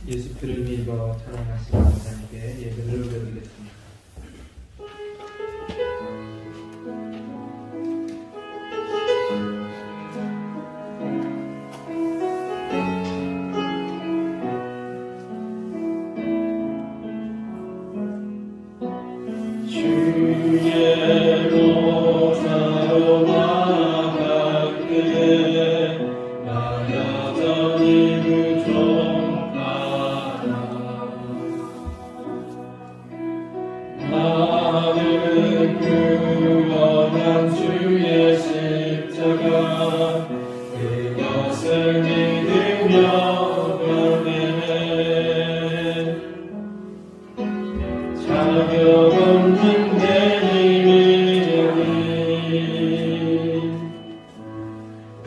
예수 피를 믿어 찬양하시는 하나님께 예배를 올려드리겠습니다. 주께로 사로 나아갈게 나 여전히 부족하다 나를 구원한 주의 십자가 그것을 믿으며 변해 자격 없는 내 힘이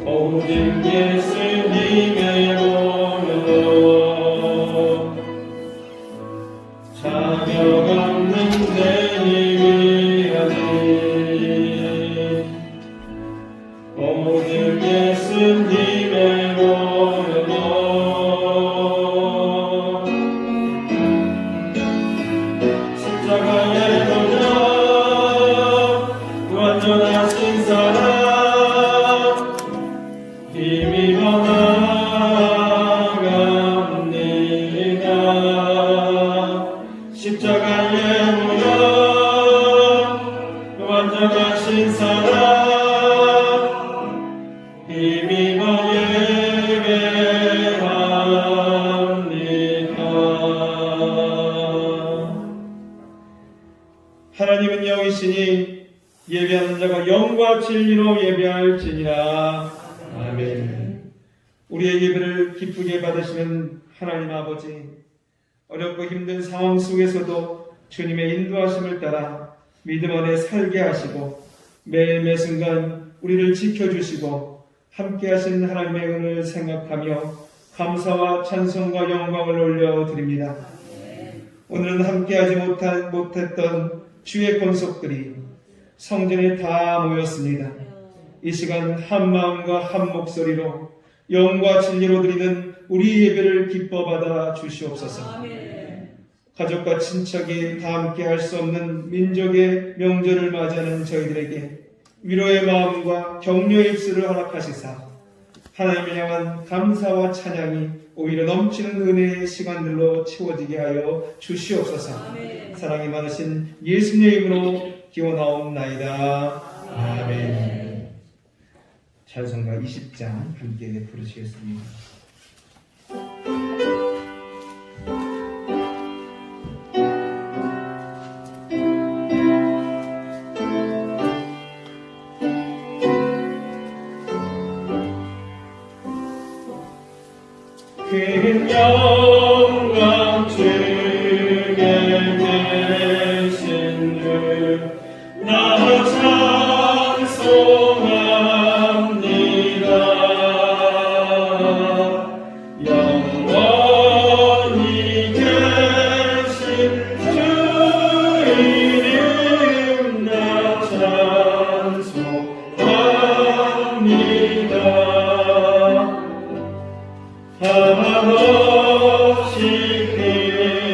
오직 예수님의 몸으로 자격 없는 내 힘이 아니 오직 예수님의 몸으로 십자가의 도전 완전하신 사랑 힘입어 나아갑니다. 십자가의 무력 완전하신 사랑 힘입어 예배합니다. 하나님은 영이시니 예배하는 자가 영과 진리로 예배할지니라. 아멘. 우리의 예배를 기쁘게 받으시는 하나님 아버지, 어렵고 힘든 상황 속에서도 주님의 인도하심을 따라 믿음 안에 살게 하시고 매일 매 순간 우리를 지켜주시고 함께하신 하나님의 은혜를 생각하며 감사와 찬송과 영광을 올려드립니다. 오늘은 함께하지 못했던 주의 권속들이 성전에 다 모였습니다. 이 시간 한 마음과 한 목소리로 영과 진리로 드리는 우리 예배를 기뻐 받아 주시옵소서. 가족과 친척이 다 함께 할 수 없는 민족의 명절을 맞이하는 저희들에게 위로의 마음과 격려의 입술을 허락하시사 하나님을 향한 감사와 찬양이 오히려 넘치는 은혜의 시간들로 채워지게 하여 주시옵소서. 사랑이 많으신 예수님의 이름으로 기원하옵나이다. 아멘. 찬송가 20장 함께 부르시겠습니다. 큰 영광 주게 되신 주 나 찬송합니다. 영원히 계신 주 이름 나 찬송합니다. 한없이 큰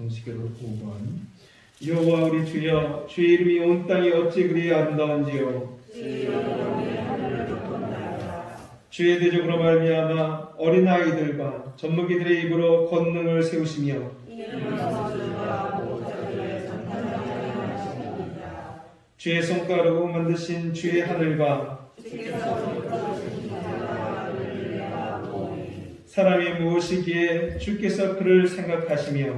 성시교로 5번. 여호와 우리 주여, 주의 이름이 온 땅에 어찌 그리 아름다운지요. 주의 대적으로 말미암아 어린아이들과 젖먹이들의 입으로 권능을 세우시며 주의 손가락으로 만드신 주의 하늘과 사람이 무엇이기에 주께서 그를 생각하시며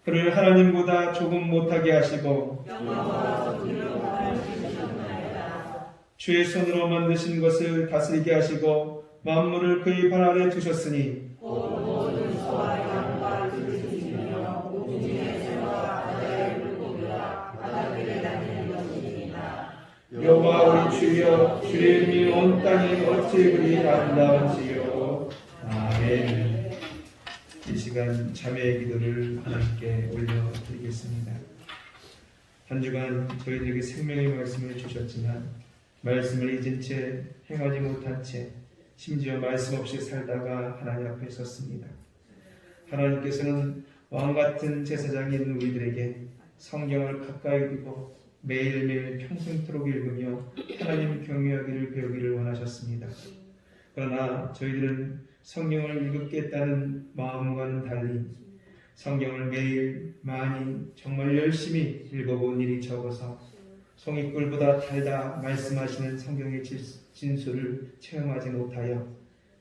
그를 하나님보다 조금 못하게 하시고 주의 손으로 만드신 것을 다스리게 하시고 만물을 그의 발 아래 두셨으니 여호와 우리 주여, 주의 이름이 온 땅에 어찌 그리 아름다운지요. 아멘. 이 시간 자매의 기도를 하나님께 올려드리겠습니다. 한 주간 저희들에게 생명의 말씀을 주셨지만 말씀을 잊은 채 행하지 못한 채 심지어 말씀 없이 살다가 하나님 앞에 섰습니다. 하나님께서는 왕같은 제사장이 있는 우리들에게 성경을 가까이 두고 매일매일 평생토록 읽으며 하나님 경외하기를 배우기를 원하셨습니다. 그러나 저희들은 성경을 읽겠다는 마음과는 달리 성경을 매일 많이 정말 열심히 읽어본 일이 적어서 송이꿀보다 달다 말씀하시는 성경의 진수를 체험하지 못하여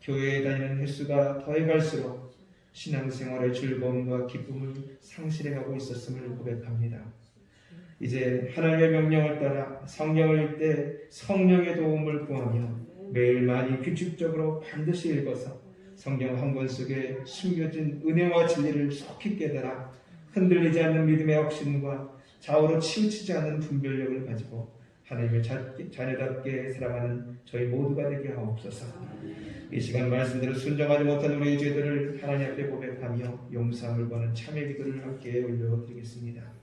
교회에 다니는 횟수가 더해갈수록 신앙생활의 즐거움과 기쁨을 상실해가고 있었음을 고백합니다. 이제 하나님의 명령을 따라 성경을 읽되 성령의 도움을 구하며 매일 많이 규칙적으로 반드시 읽어서 성경 한 권 속에 숨겨진 은혜와 진리를 속히 깨달아 흔들리지 않는 믿음의 확신과 좌우로 치우치지 않는 분별력을 가지고 하나님의 자녀답게 살아가는 저희 모두가 되게 하옵소서. 이 시간 말씀대로 순종하지 못한 우리의 죄들을 하나님 앞에 고백하며 용서함을 구하는 참회 기도를 함께 올려드리겠습니다.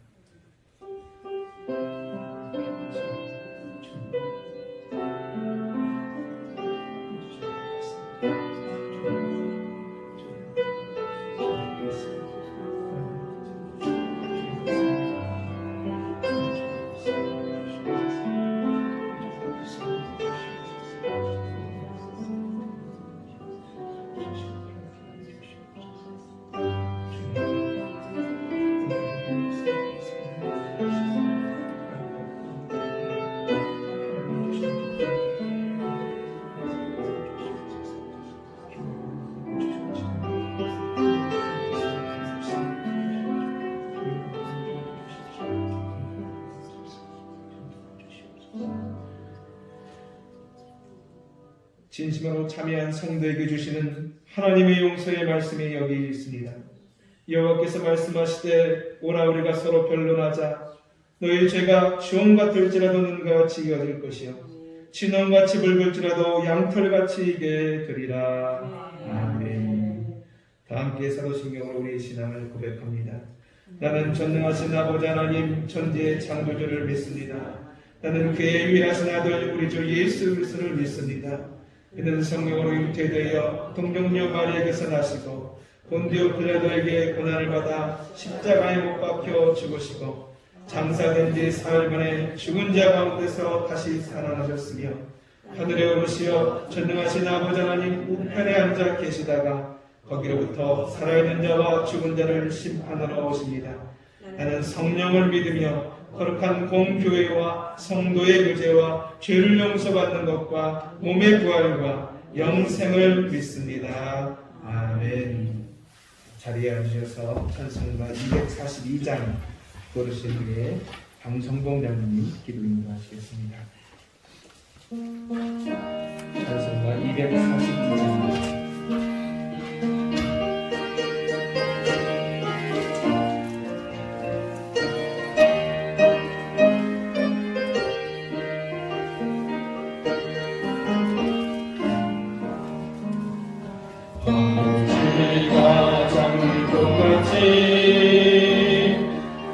진심으로 참여한 성도에게 주시는 하나님의 용서의 말씀이 여기 있습니다. 여호와께서 말씀하시되 오라 우리가 서로 변론하자. 너희 죄가 주홍 같을지라도 눈같이 이어질 것이요 진홍같이 붉을지라도 양털같이 이게 되리라. 아멘. 다 함께 사도신경으로 우리의 신앙을 고백합니다. 나는 전능하신 아버지 하나님 천지의 창조주를 믿습니다. 나는 그의 위하신 아들 우리 주 예수 그리스도를 믿습니다. 그는 성령으로 잉태되어 동정녀 마리아에게서 나시고 본디오 빌라도에게 고난을 받아 십자가에 못 박혀 죽으시고 장사된 지 사흘 만에 죽은 자 가운데서 다시 살아나셨으며 하늘에 오르시어 전능하신 아버지 하나님 우편에 앉아 계시다가 거기로부터 살아있는 자와 죽은 자를 심판하러 오십니다. 나는 성령을 믿으며 거룩한 공교회와 성도의 구제와 죄를 용서받는 것과 몸의 부활과 영생을 믿습니다. 아멘. 자리에 앉으셔서 찬송가 242장 고르신 후에 방성봉 장로님 기도 인도하시겠습니다. 찬송가 242장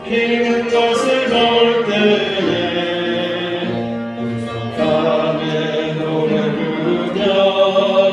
피는 것을 볼 때에 밤에 노래 부르며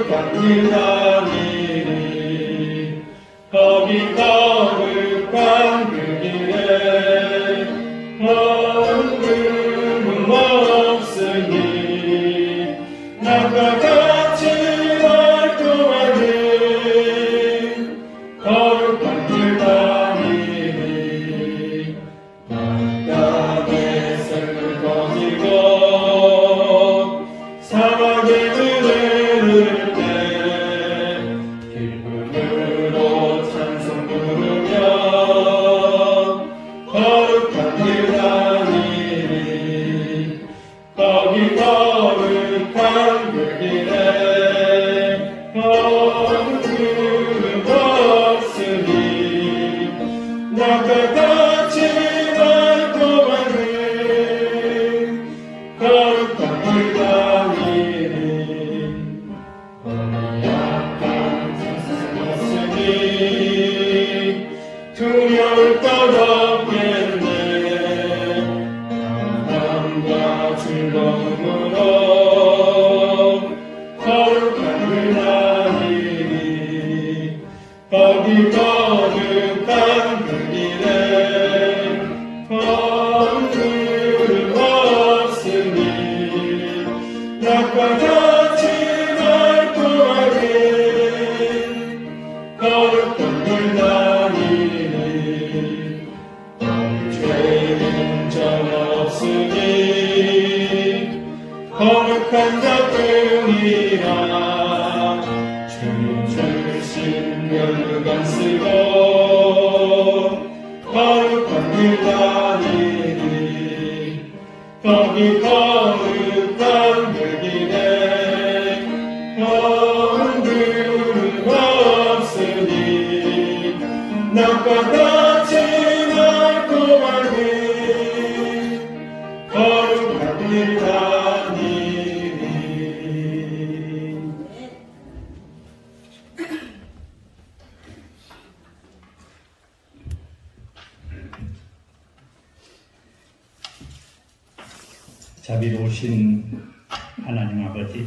거룩한 길 다니니 거기 거룩한 그 길에 험금은 없으니 남과 같이 말고하는 거룩한 길 다니니 땅의 삶을 거니고 사막에 흐를 때 기쁨으로 찬송 부르며 거룩한 길 다니니 거기 거룩한 그 길에 험금은 없으니 나가 같이 말고하는 거룩한 길 다니니 거기 약한 세상 없으니 두려울 것 없겠네 평안과 즐거움으로 거룩한 길 다니니 거기 거룩한 그 길에 험금은 없으니 낙과 같이 말고하는 거룩한 길 다니니 거기 죄는 전혀 없으니 거룩한 자뿐이라 주 주신 면류관 쓰고 거룩한 길 다니니 거기 거룩한 그 길에 험금은 없으니 낙과 같이 말고하는 거룩한 길 다니니 자비로우신 하나님 아버지,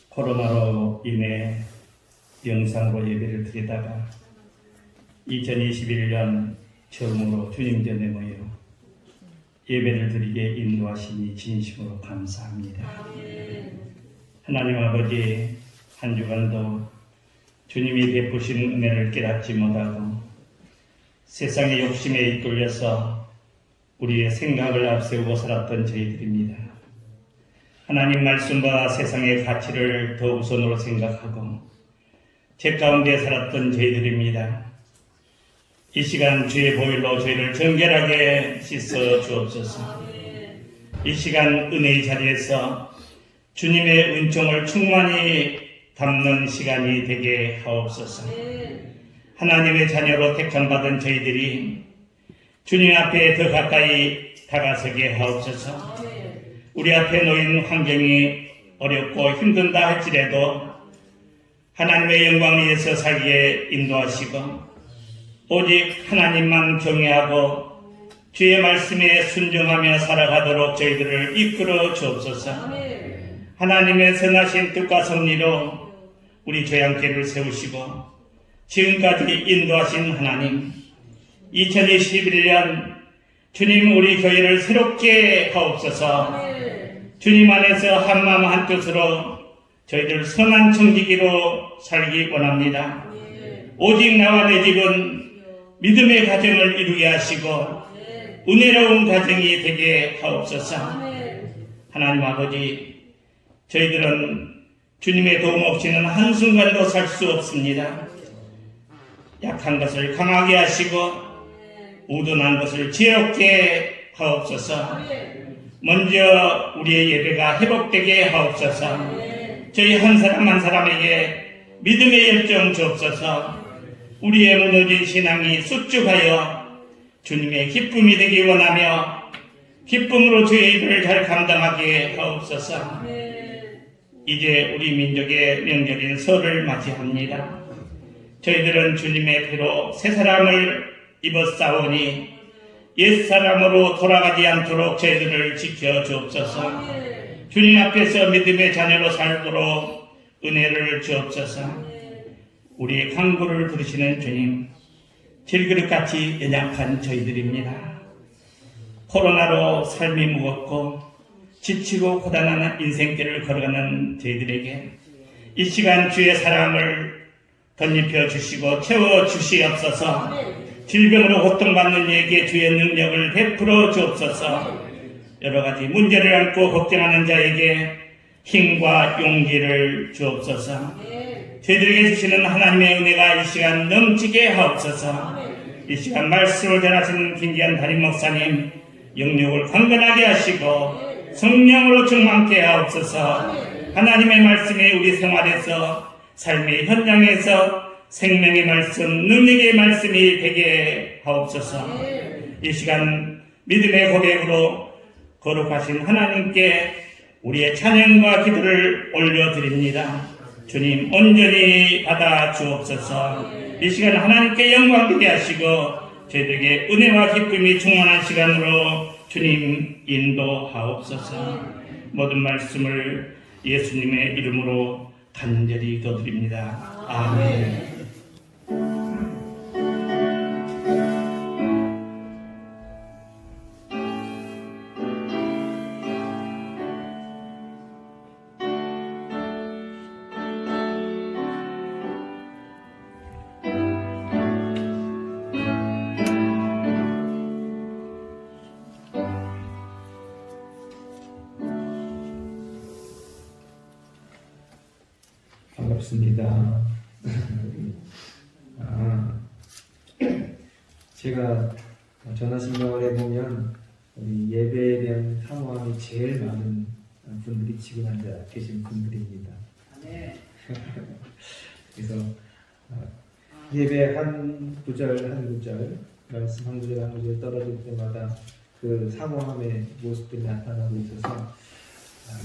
코로나로 인해 영상으로 예배를 드리다가 2021년 처음으로 주님 전에 모여 예배를 드리게 인도하시니 진심으로 감사합니다. 하나님 아버지, 한 주간도 주님이 베푸신 은혜를 깨닫지 못하고 세상의 욕심에 이끌려서 우리의 생각을 앞세우고 살았던 저희들입니다. 하나님 말씀과 세상의 가치를 더 우선으로 생각하고 죄 가운데 살았던 저희들입니다. 이 시간 주의 보혈로 저희를 정결하게 씻어 주옵소서. 이 시간 은혜의 자리에서 주님의 은총을 충만히 담는 시간이 되게 하옵소서. 하나님의 자녀로 택함받은 저희들이 주님 앞에 더 가까이 다가서게 하옵소서. 우리 앞에 놓인 환경이 어렵고 힘든다 할지라도 하나님의 영광을 위해서 살기에 인도하시고 오직 하나님만 경외하고 주의 말씀에 순종하며 살아가도록 저희들을 이끌어 주옵소서. 하나님의 선하신 뜻과 섭리로 우리 조양교회를 세우시고 지금까지 인도하신 하나님, 2021년 주님 우리 교회를 새롭게 하옵소서. 주님 안에서 한마음 한뜻으로 저희들 선한 청지기로 살기 원합니다. 오직 나와 내 집은 믿음의 가정을 이루게 하시고 은혜로운 가정이 되게 하옵소서. 하나님 아버지, 저희들은 주님의 도움 없이는 한순간도 살 수 없습니다. 약한 것을 강하게 하시고 우둔한 것을 지혜롭게 하옵소서. 먼저 우리의 예배가 회복되게 하옵소서. 저희 한 사람 한 사람에게 믿음의 열정 주옵소서. 우리의 무너진 신앙이 수축하여 주님의 기쁨이 되기 원하며 기쁨으로 주의 일을 잘 감당하게 하옵소서. 이제 우리 민족의 명절인 설을 맞이합니다. 저희들은 주님의 피로 새 사람을 입었사오니 옛사람으로 돌아가지 않도록 저희들을 지켜 주옵소서. 주님 앞에서 믿음의 자녀로 살도록 은혜를 주옵소서. 우리의 간구를 부르시는 주님, 질그릇같이 연약한 저희들입니다. 코로나로 삶이 무겁고 지치고 고단한 인생길을 걸어가는 저희들에게 이 시간 주의 사랑을 덧입혀 주시고 채워 주시옵소서. 질병으로 고통받는 이에게 주의 능력을 베풀어 주옵소서. 여러 가지 문제를 안고 걱정하는 자에게 힘과 용기를 주옵소서. 저희들에게 주시는 하나님의 은혜가 이 시간 넘치게 하옵소서. 이 시간 말씀을 전하시는 김기한 담임 목사님 영역을 강건하게 하시고 성령으로 충만케 하옵소서. 하나님의 말씀이 우리 생활에서 삶의 현장에서 생명의 말씀, 능력의 말씀이 되게 하옵소서. 이 시간 믿음의 고백으로 거룩하신 하나님께 우리의 찬양과 기도를 올려드립니다. 주님 온전히 받아 주옵소서. 이 시간 하나님께 영광 되게 하시고 저희들에게 은혜와 기쁨이 충만한 시간으로 주님 인도하옵소서. 모든 말씀을 예수님의 이름으로 간절히 기도드립니다. 아멘. 반갑습니다. 제가 전하신명을에 보면 우리 예배에 대한 사모함이 제일 많은 분들이 지금 앉아 계신 분들입니다. 그래서 예배 한 구절 한 구절 말씀 한 구절 한 구절 떨어질 때마다 그 사모함의 모습들이 나타나고 있어서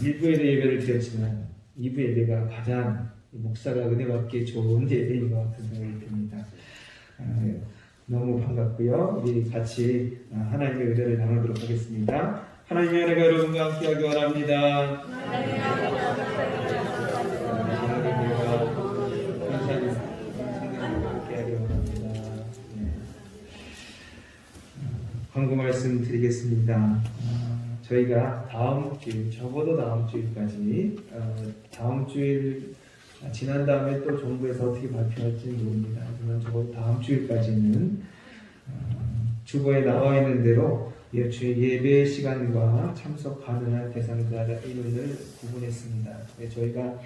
1부에도 예배를 드렸지만 2부 예배가 가장 목사가 은혜 받기 좋은 예배인 것 같은 생각이 듭니다. 너무 반갑고요. 우리 같이 하나님의 은혜를 나누도록 하겠습니다. 하나님의 은혜가 여러분과 함께하기 바랍니다. 광고 말씀 드리겠습니다. 저희가 다음 주일, 적어도 다음 주일까지, 다음 주일 지난 다음에 또 정부에서 어떻게 발표할지는 모릅니다. 하지만 적어도 다음 주일까지는 주보에 나와 있는 대로 예배 시간과 참석 가능한 대상자 인원을 구분했습니다. 저희가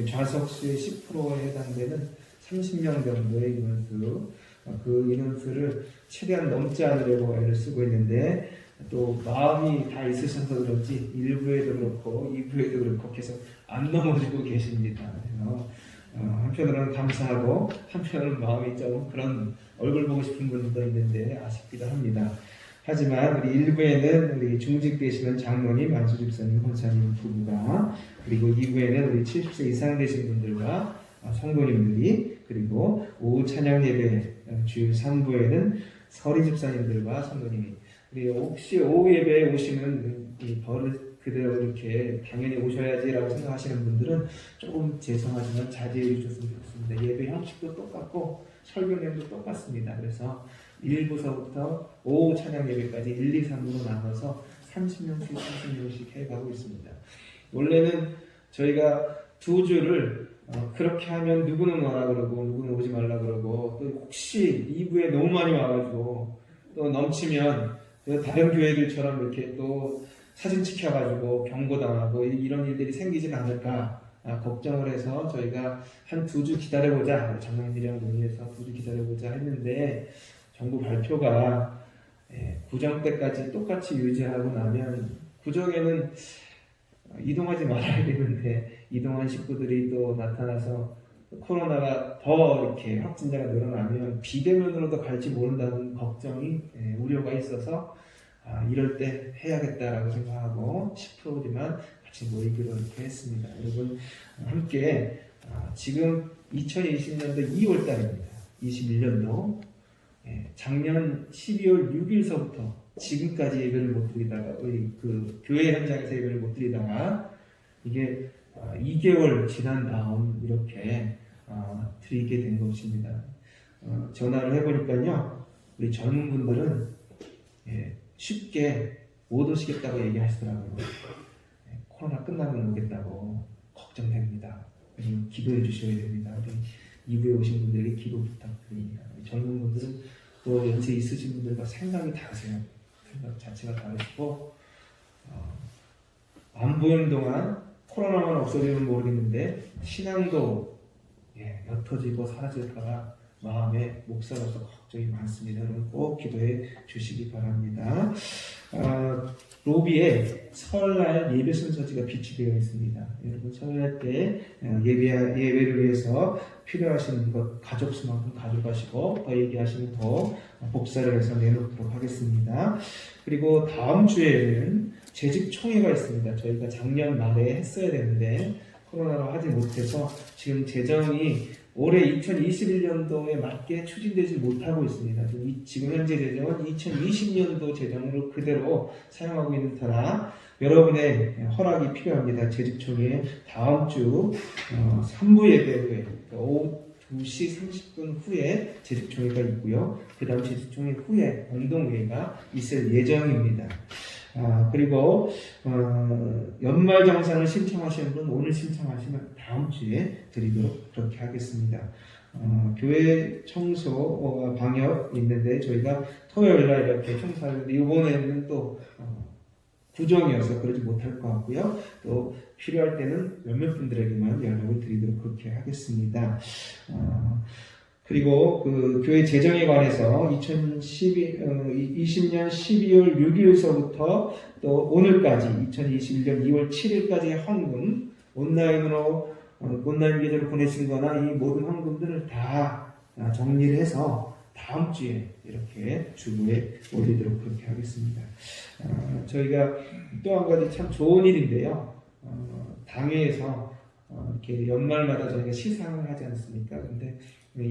좌석수의 10%에 해당되는 30명 정도의 인원수, 그 인원수를 최대한 넘지 않으려고 애를 쓰고 있는데 또 마음이 다 있으셔서 그런지 1부에도 그렇고 2부에도 그렇고 계속 안 넘어지고 계십니다. 그래서 한편으로는 감사하고 한편으로는 마음이 좀 그런 얼굴 보고 싶은 분들도 있는데 아쉽기도 합니다. 하지만 우리 1부에는 우리 중직되시는 장로님, 안수집사님, 권사님 부부가, 그리고 2부에는 우리 70세 이상 되신 분들과 성도님들이, 그리고 오후 찬양 예배 주일 3부에는 서리 집사님들과 성도님이, 그리고 혹시 오후 예배에 오시는 이 버릇 그대로 이렇게 당연히 오셔야지라고 생각하시는 분들은 조금 죄송하지만 자제해 주셨으면 좋겠습니다. 예배 형식도 똑같고 설교 내용도 똑같습니다. 그래서 1부서부터 오후 찬양 예배까지 1, 2, 3부로 나눠서 30명씩 30명씩 해가고 있습니다. 원래는 저희가 두 주를 그렇게 하면 누구는 오라 그러고 누구는 오지 말라 그러고, 또 혹시 2부에 너무 많이 와가지고 또 넘치면 다른 교회들처럼 이렇게 또 사진 찍혀가지고 경고당하고 이런 일들이 생기진 않을까 걱정을 해서 저희가 한 2주 기다려보자, 장로님들이랑 논의해서 2주 기다려보자 했는데, 정부 발표가 구정 때까지 똑같이 유지하고 나면 구정에는 이동하지 말아야 되는데 이동한 식구들이 또 나타나서 코로나가 더 이렇게 확진자가 늘어나면 비대면으로도 갈지 모른다는 걱정이, 우려가 있어서 이럴 때 해야겠다라고 생각하고 10%지만 같이 모이기로 이렇게 했습니다. 여러분 함께 지금 2020년도 2월 달입니다. 21년도 작년 12월 6일서부터 지금까지 예배를 못 드리다가 그 교회 현장에서 예배를 못 드리다가 이게 2개월 지난 다음 이렇게 드리게 된 것입니다. 전화를 해보니까요, 우리 젊은 분들은 쉽게 못 오시겠다고 얘기하시더라고요. 코로나 끝나면 오겠다고 걱정됩니다. 기도해 주셔야 됩니다. 우리 2부에 오신 분들에게 기도 부탁드립니다. 젊은 분들은 또 연세 있으신 분들과 생각이 다르세요. 생각 자체가 다르시고 안 보이는 동안 코로나만 없어지면 모르겠는데 신앙도 옅어지고 사라질까봐 마음에 목사로서 걱정이 많습니다. 여러분 꼭 기도해 주시기 바랍니다. 로비에 설날 예배 순서지가 비치되어 있습니다. 여러분 설날 때 예배를 위해서 필요하신 것 가족 수만큼 가져가시고 더 얘기하시면 더 복사를 해서 내놓도록 하겠습니다. 그리고 다음 주에는 재직총회가 있습니다. 저희가 작년 말에 했어야 되는데 코로나로 하지 못해서 지금 재정이 올해 2021년도에 맞게 추진되지 못하고 있습니다. 지금 현재 재정은 2020년도 재정으로 그대로 사용하고 있는 터라 여러분의 허락이 필요합니다. 재직총회 다음 주 3부 예배 후에 오후 2시 30분 후에 재직총회가 있고요. 그 다음 재직총회 후에 공동회의가 있을 예정입니다. 그리고 연말정산을 신청하시는 분 오늘 신청하시면 다음 주에 드리도록 그렇게 하겠습니다. 교회 청소 방역 있는데 저희가 토요일날 이렇게 청소하는데 이번에는 또 구정이어서 그러지 못할 것 같고요. 또 필요할 때는 몇몇 분들에게만 연락을 드리도록 그렇게 하겠습니다. 그리고 그 교회 재정에 관해서 2020년 12월 6일서부터 또 오늘까지 2021년 2월 7일까지의 헌금 온라인 계좌로 보내신 거나 이 모든 헌금들을 다 정리를 해서 다음 주에 이렇게 주부에 올리도록 그렇게 하겠습니다. 저희가 또 한 가지 참 좋은 일인데요. 당회에서 이렇게 연말마다 저희가 시상을 하지 않습니까? 근데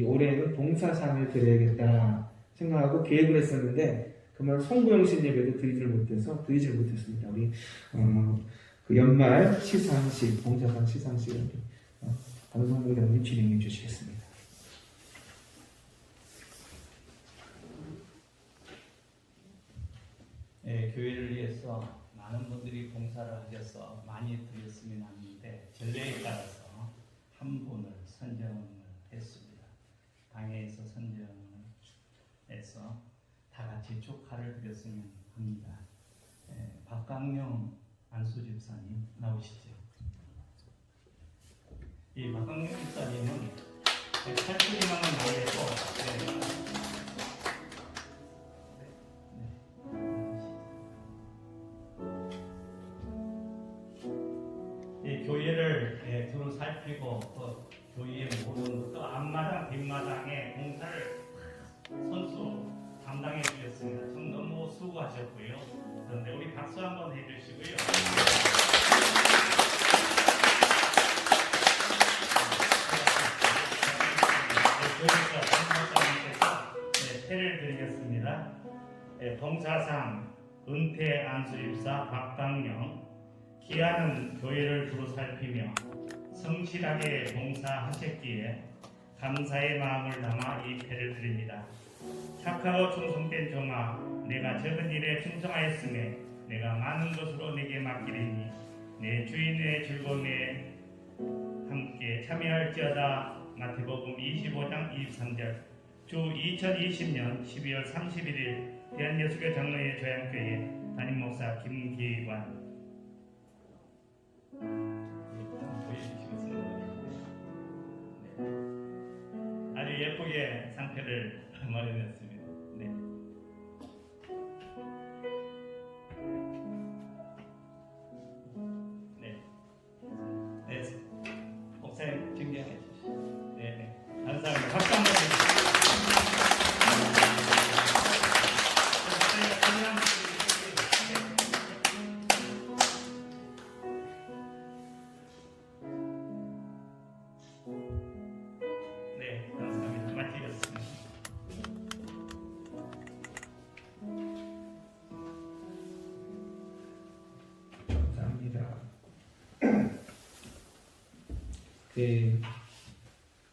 올해는 봉사상을 드려야겠다 생각하고 계획을 했었는데 그만 송구영신 예배도 드리질 못했습니다. 우리 그 연말 시상식, 봉사상 시상식을 방송국 장님 진행해 주시겠습니다. 네, 교회를 위해서 많은 분들이 봉사를 하셔서 많이 드렸으면 하는데 전례에 따라서 한 분을 선정을 했습니다. 당회에서 선정을 해서 다 같이 축하를 드렸으면 합니다. 박강용 안수 집사님 나오시죠. 이 박강용 집사님은 82만원 나이고 이 교회를 두루 살피고 또 교회의 모든 또 앞마당 뒷마당에 공사를 선수 담당해 주셨습니다. 참 너무 수고하셨고요. 그런데 우리 박수 한번 해주시고요. 교회에서 패를 드리겠습니다. 봉사상 은퇴 안수집사 박강영 기아는 교회를 두루 살피며 성실하게 봉사하셨기에 감사의 마음을 담아 이 패를 드립니다. 착하고 충성된 종아, 내가 적은 일에 충성하였으며 내가 많은 것으로 내게 맡기리니 내 주인의 즐거움에 함께 참여할지어다. 마태복음 25장 23절. 주 2020년 12월 31일 대한예수교 장로회 조양교회 담임목사 김기환. 아주 예쁘게 상태를 마련했습니다. 네. 네. 네. 목사님 증정해 주시죠. 네. 감사합니다. 박수 한번 주시죠. 네, 감사합니다. 마치겠습니다. 감사합니다.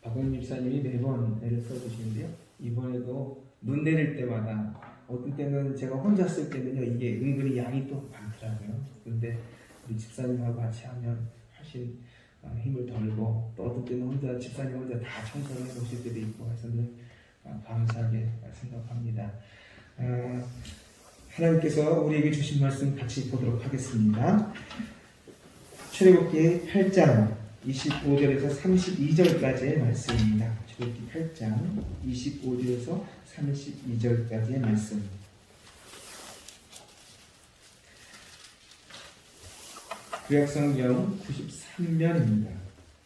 박원님 집사님이 매번 애를 써주시는데요. 이번에도 눈 내릴 때마다 어떤 때는 제가 혼자 쓸 때는요 이게 은근히 양이 또 많더라고요. 근데 우리 집사님하고 같이 하면 훨씬 힘을 덜고 또 어떤 때는 혼자 집사님 혼자 다 청소를 해놓으실 때도 있고 해서 늘 감사하게 생각합니다. 하나님께서 우리에게 주신 말씀 같이 보도록 하겠습니다. 출애굽기 8장 25절에서 32절까지의 말씀입니다. 출애굽기 8장 25절에서 32절까지의 말씀. 구약성경 93면입니다.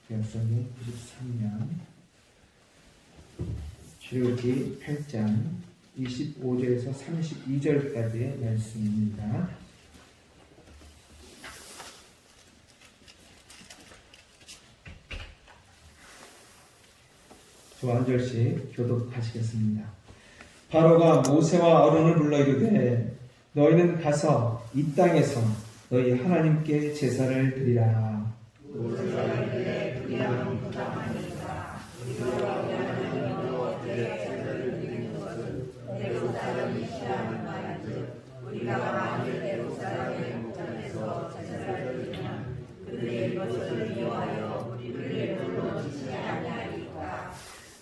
구약성경 93면. 출애굽기 8장 25절에서 32절까지의 말씀입니다. 저 한 절씩 교독하시겠습니다. 바로가 모세와 아론을 불러 이르되 너희는 가서 이 땅에서 너희 하나님께 제사를 드리라.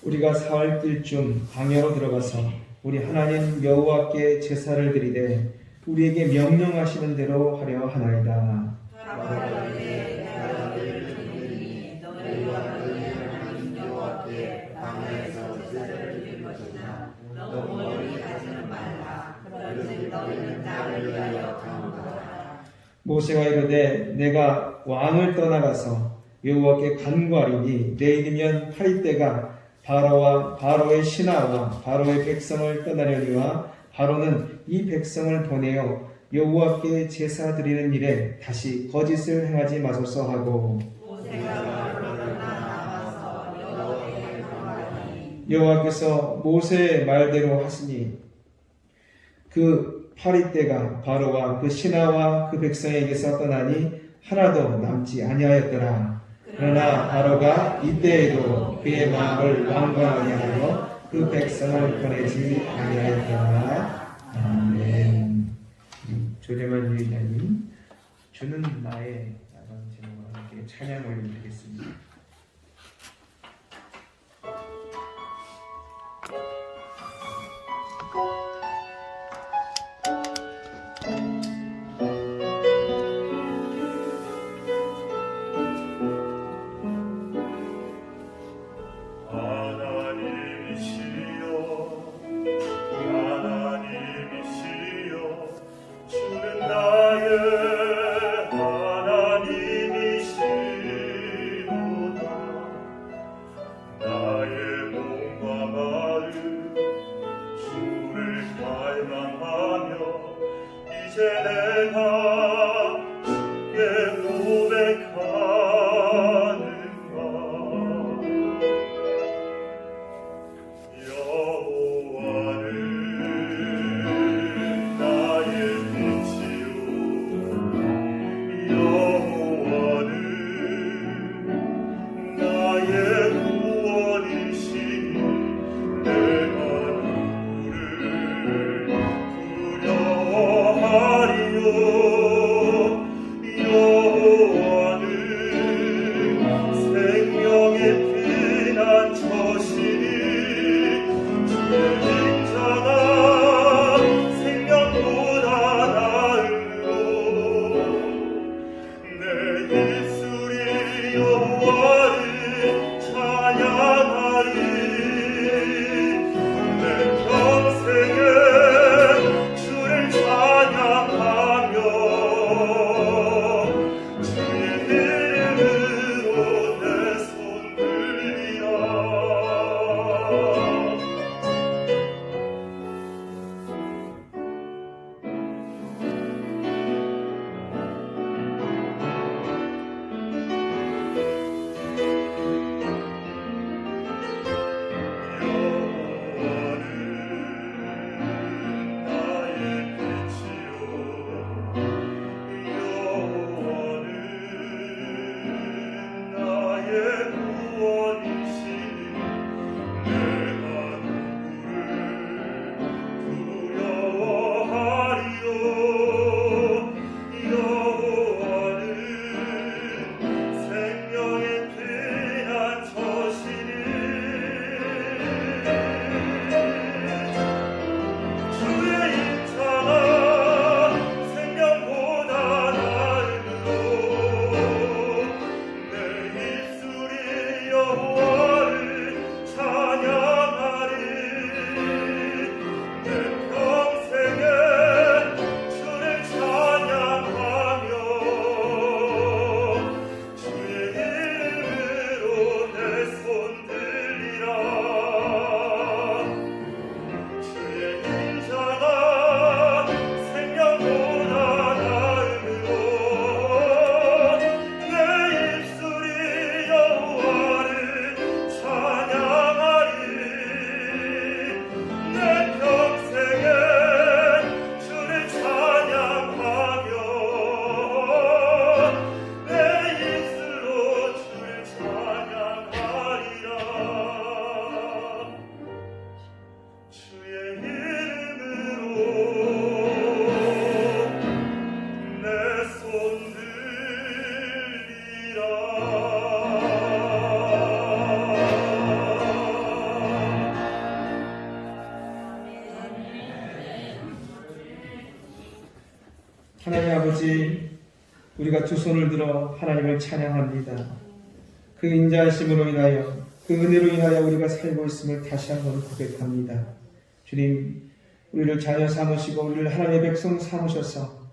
우리가 사흘길쯤 광야로 들어가서 우리 하나님 여호와께 제사를 드리되 우리에게 명령하시는 대로 하려 하나이다. 모세가 이르되 내가 왕을 떠나가서 여호와께 간구하리니 내일이면 파리떼가 바로의 신하와 바로의 백성을 떠나려니와 바로는 이 백성을 보내어 여호와께 제사 드리는 일에 다시 거짓을 행하지 마소서 하고 여호와께서 모세의 말대로 하시니 그 파리떼가 바로와 그 신하와 그 백성에게서 떠나니 하나도 남지 아니하였더라. 그러나 바로가 이때에도 그의 마음을 완강하게 하여 그 백성을 보내지 아니하였더라. 아멘. 조대만 유인자님, 주는 나의 라는 제목으로 함께 찬양 올려드리겠습니다. 하나님이시여 하나님 아버지, 우리가 두 손을 들어 하나님을 찬양합니다. 그 인자하심으로 인하여, 그 은혜로 인하여 우리가 살고 있음을 다시 한번 고백합니다. 주님, 우리를 자녀 삼으시고 우리를 하나님의 백성 삼으셔서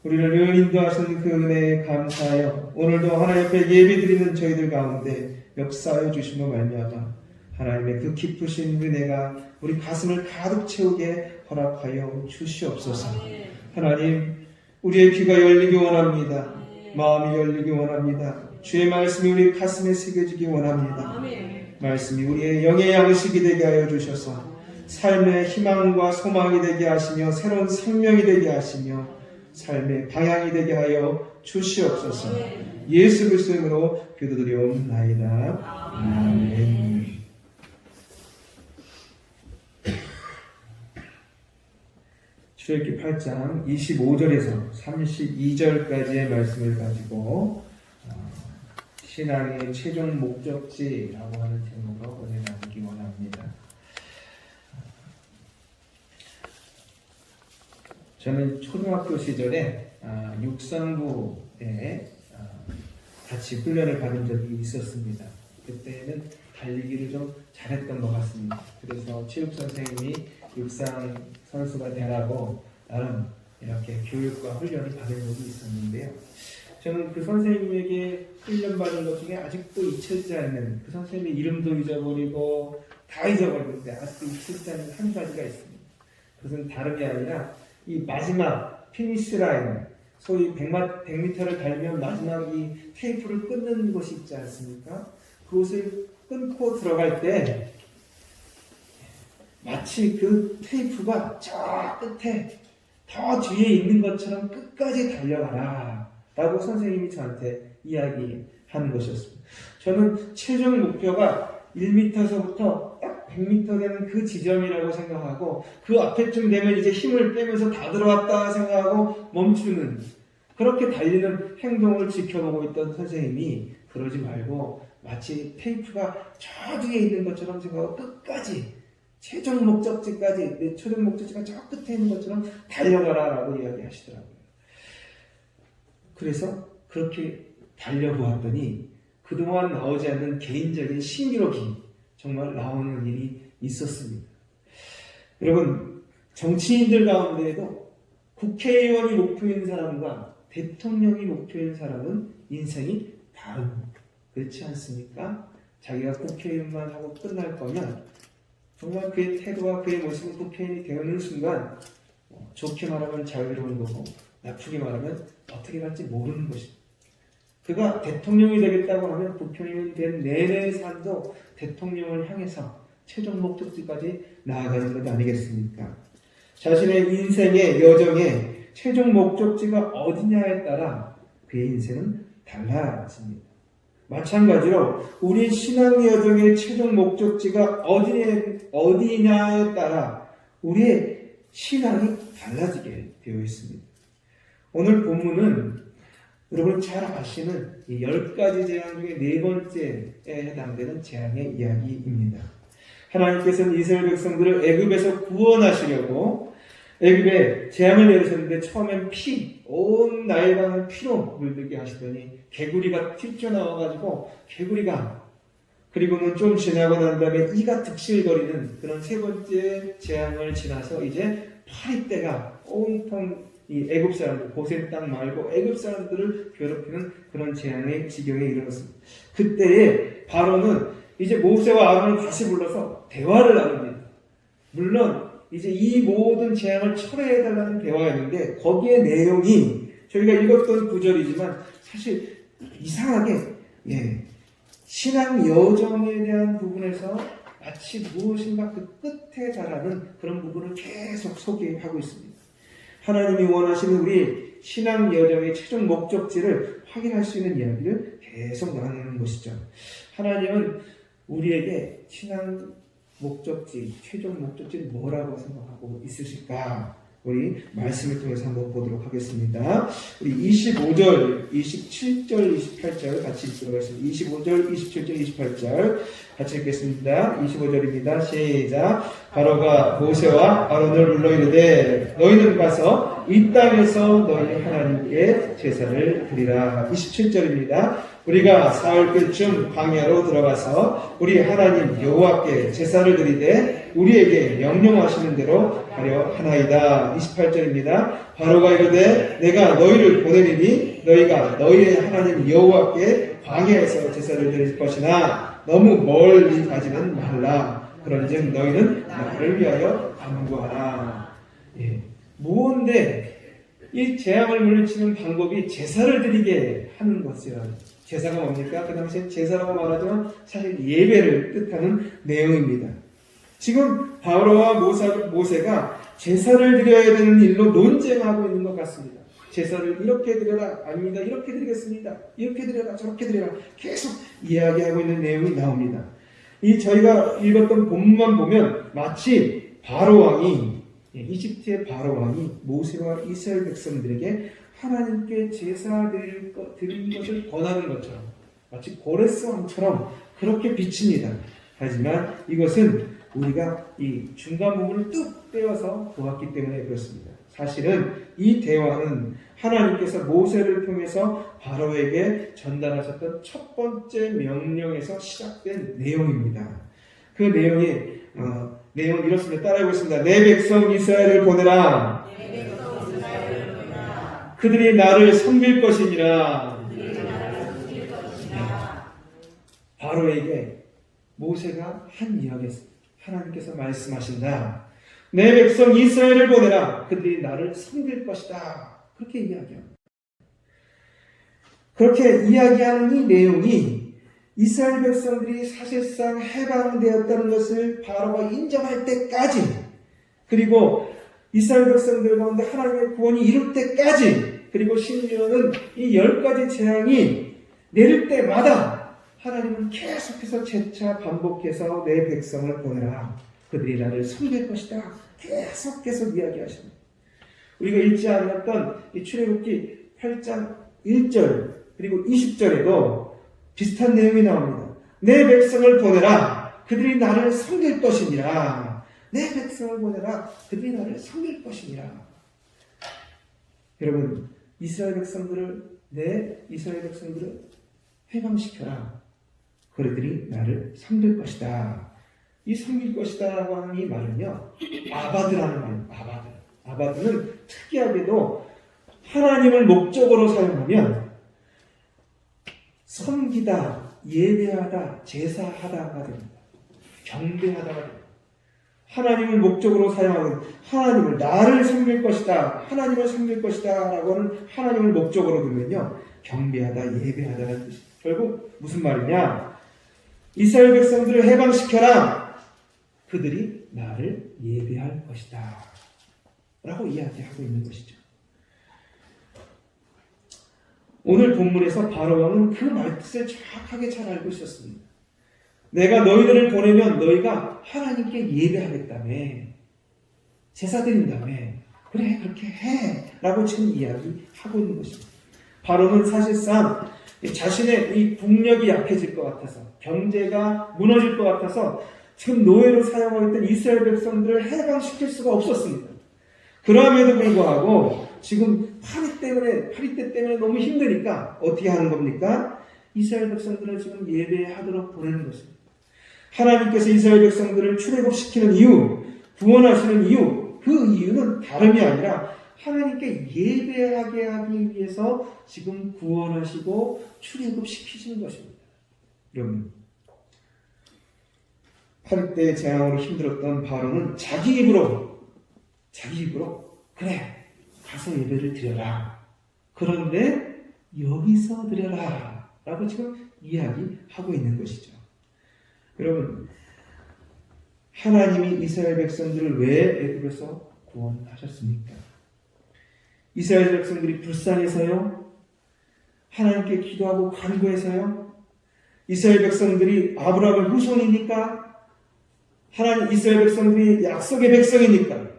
우리를 늘 인도하신 그 은혜에 감사하여 오늘도 하나님 앞에 예배드리는 저희들 가운데 역사하여 주심으로 말미암아 하나님의 그 깊으신 은혜가 우리 가슴을 가득 채우게 허락하여 주시옵소서. 하나님, 우리의 귀가 열리기 원합니다. 마음이 열리기 원합니다. 주의 말씀이 우리 가슴에 새겨지기 원합니다. 말씀이 우리의 영의 양식이 되게 하여 주셔서 삶의 희망과 소망이 되게 하시며 새로운 생명이 되게 하시며 삶의 방향이 되게 하여 주시옵소서. 예수 그리스도의 이름으로 기도드리옵나이다. 아멘. 출애굽기 8장 25절에서 32절까지의 말씀을 가지고 신앙의 최종 목적지라고 하는 제목으로 은혜 나누기 원합니다. 저는 초등학교 시절에 육상부에 같이 훈련을 받은 적이 있었습니다. 그때는 달리기를 좀 잘했던 것 같습니다. 그래서 체육 선생님이 육상 선수가 되라고 나름 이렇게 교육과 훈련을 받은 적이 있었는데요. 저는 그 선생님에게 훈련 받은 것 중에 아직도 잊혀지지 않는, 그 선생님의 이름도 잊어버리고 다 잊어버리는데 아직도 잊혀지지 않는 한 가지가 있습니다. 그것은 다름이 아니라 이 마지막 피니시 라인, 소위 100m를 달면 마지막 이 테이프를 끊는 곳이 있지 않습니까? 그곳을 끊고 들어갈 때 마치 그 테이프가 저 끝에 더 뒤에 있는 것처럼 끝까지 달려가라 라고 선생님이 저한테 이야기하는 것이었습니다. 저는 최종 목표가 1m서부터 딱 100m 되는 그 지점이라고 생각하고 그 앞에쯤 되면 이제 힘을 빼면서 다 들어왔다 생각하고 멈추는, 그렇게 달리는 행동을 지켜보고 있던 선생님이 그러지 말고 마치 테이프가 저 뒤에 있는 것처럼 생각하고 끝까지 최종 목적지까지, 내 최종 목적지가 저 끝에 있는 것처럼 달려가라 라고 이야기하시더라고요. 그래서 그렇게 달려보았더니 그동안 나오지 않는 개인적인 신기록이 정말 나오는 일이 있었습니다. 여러분, 정치인들 가운데에도 국회의원이 목표인 사람과 대통령이 목표인 사람은 인생이 다릅니다. 그렇지 않습니까? 자기가 국회의원만 하고 끝날 거면 정말 그의 태도와 그의 모습은 국회의원이 되는 순간 좋게 말하면 자유로운 거고 나쁘게 말하면 어떻게 갈지 모르는 것입니다. 그가 대통령이 되겠다고 하면 국회의원이 된 내내 삶도 대통령을 향해서 최종 목적지까지 나아가는 것 아니겠습니까? 자신의 인생의 여정의 최종 목적지가 어디냐에 따라 그의 인생은 달라집니다. 마찬가지로 우리 신앙 여정의 최종 목적지가 어디냐에 따라 우리의 신앙이 달라지게 되어 있습니다. 오늘 본문은 여러분 잘 아시는 이 10가지 재앙 중에 4번째에 해당되는 재앙의 이야기입니다. 하나님께서는 이스라엘 백성들을 애굽에서 구원하시려고 애굽에 재앙을 내리셨는데 처음엔 온 나일강을 피로 물들게 하시더니 개구리가 튀쳐나와가지고 개구리가, 그리고는 좀 지나고 난 다음에 이가 득실거리는 그런 3번째 재앙을 지나서 이제 파리떼가 온통 이 애굽 사람들, 고센 땅 말고 애굽 사람들을 괴롭히는 그런 재앙의 지경에 이르렀습니다. 그때에 바로는 이제 모세와 아론을 다시 불러서 대화를 나눕니다. 물론 이제 이 모든 재앙을 철회해달라는 대화였는데 거기에 내용이 저희가 읽었던 구절이지만 사실 이상하게 신앙 여정에 대한 부분에서 마치 무엇인가 그 끝에 달하는 그런 부분을 계속 소개하고 있습니다. 하나님이 원하시는 우리 신앙 여정의 최종 목적지를 확인할 수 있는 이야기를 계속 나누는 것이죠. 하나님은 우리에게 신앙 목적지, 최종 목적지는 뭐라고 생각하고 있으실까? 우리 말씀을 통해서 한번 보도록 하겠습니다. 우리 25절, 27절, 28절 같이 읽도록 하겠습니다. 25절, 27절, 28절 같이 읽겠습니다. 25절입니다. 시작. 바로가 모세와 아론을 불러 이르되 너희는 가서 이 땅에서 너희 하나님께 제사를 드리라. 27절입니다. 우리가 사흘쯤 광야로 들어가서 우리 하나님 여호와께 제사를 드리되 우리에게 명령하시는 대로 하려 하나이다. 28절입니다. 바로가 이르되 내가 너희를 보내리니 너희가 너희의 하나님 여호와께 광야에서 제사를 드릴 것이나 너무 멀리 가지는 말라. 그런즉 너희는 나를 위하여 간구하라. 무언데 이 재앙을 물리치는 방법이 제사를 드리게 하는 것이라. 제사가 뭡니까? 그 당시에 제사라고 말하지만 사실 예배를 뜻하는 내용입니다. 지금 바로와 모세가 제사를 드려야 되는 일로 논쟁하고 있는 것 같습니다. 제사를 이렇게 드려라, 아닙니다, 이렇게 드리겠습니다, 이렇게 드려라, 저렇게 드려라, 계속 이야기하고 있는 내용이 나옵니다. 이 저희가 읽었던 본문만 보면 마치 바로왕이, 이집트의 바로왕이 모세와 이스라엘 백성들에게 하나님께 제사 드리는 것을 권하는 것처럼, 마치 고레스 왕처럼 그렇게 비칩니다. 하지만 이것은 우리가 이 중간 부분을 뚝 떼어서 보았기 때문에 그렇습니다. 사실은 이 대화는 하나님께서 모세를 통해서 바로에게 전달하셨던 첫 번째 명령에서 시작된 내용입니다. 그 내용은 이렇습니다. 따라해보겠습니다. 내 백성 이스라엘을 보내라. 그들이 나를 섬길 것이니라. 바로에게 모세가 한 이야기였습니다. 하나님께서 말씀하신다. 내 백성 이스라엘을 보내라. 그들이 나를 섬길 것이다. 그렇게 이야기합니다. 그렇게 이야기하는 이 내용이 이스라엘 백성들이 사실상 해방되었다는 것을 바로가 인정할 때까지, 그리고 이스라엘 백성들 가운데 하나님의 구원이 이룰 때까지, 그리고 심지어는 이 10가지 재앙이 내릴 때마다 하나님은 계속해서 재차 반복해서 내 백성을 보내라. 그들이 나를 섬길 것이다. 계속 이야기하십니다. 우리가 읽지 않았던 이 출애굽기 8장 1절 그리고 20절에도 비슷한 내용이 나옵니다. 내 백성을 보내라. 그들이 나를 섬길 것이니라. 내 백성을 보내라. 그들이 나를 섬길 것이니라. 여러분, 이스라엘 백성들을 해방시켜라. 그들이 나를 섬길 것이다. 이 섬길 것이다라고 하는 이 말은요, 아바드라는 말입니다. 아바드는 특이하게도 하나님을 목적으로 사용하면 섬기다, 예배하다, 제사하다가 됩니다. 경배하다가 됩니다. 하나님을 목적으로 사용하는, 하나님을, 나를 섬길 것이다, 하나님을 섬길 것이다 라고 하는 하나님을 목적으로 두면요, 경배하다, 예배하다라는 뜻입니다. 결국 무슨 말이냐? 이스라엘 백성들을 해방시켜라. 그들이 나를 예배할 것이다 라고 이야기하고 있는 것이죠. 오늘 본문에서 바로왕은 그 말뜻을 정확하게 잘 알고 있었습니다. 내가 너희들을 보내면 너희가 하나님께 예배하겠다며, 제사 드린다며, 그래 그렇게 해 라고 지금 이야기하고 있는 것입니다. 바로는 사실상 자신의 이 국력이 약해질 것 같아서, 경제가 무너질 것 같아서 지금 노예로 사용하고 있던 이스라엘 백성들을 해방시킬 수가 없었습니다. 그럼에도 불구하고 지금 파리떼 때문에 너무 힘드니까 어떻게 하는 겁니까? 이스라엘 백성들을 지금 예배하도록 보내는 것입니다. 하나님께서 이스라엘 백성들을 출애굽시키는 이유, 구원하시는 이유, 그 이유는 다름이 아니라 하나님께 예배하게 하기 위해서 지금 구원하시고 출애굽시키시는 것입니다. 여러분, 파리떼 재앙으로 힘들었던 바로는 자기 입으로 그래 가서 예배를 드려라. 그런데 여기서 드려라 라고 지금 이야기하고 있는 것이죠. 여러분, 하나님이 이스라엘 백성들을 왜 애굽에서 구원하셨습니까? 이스라엘 백성들이 불쌍해서요? 하나님께 기도하고 간구해서요? 이스라엘 백성들이 아브라함의 후손이니까? 이스라엘 백성들이 약속의 백성이니까?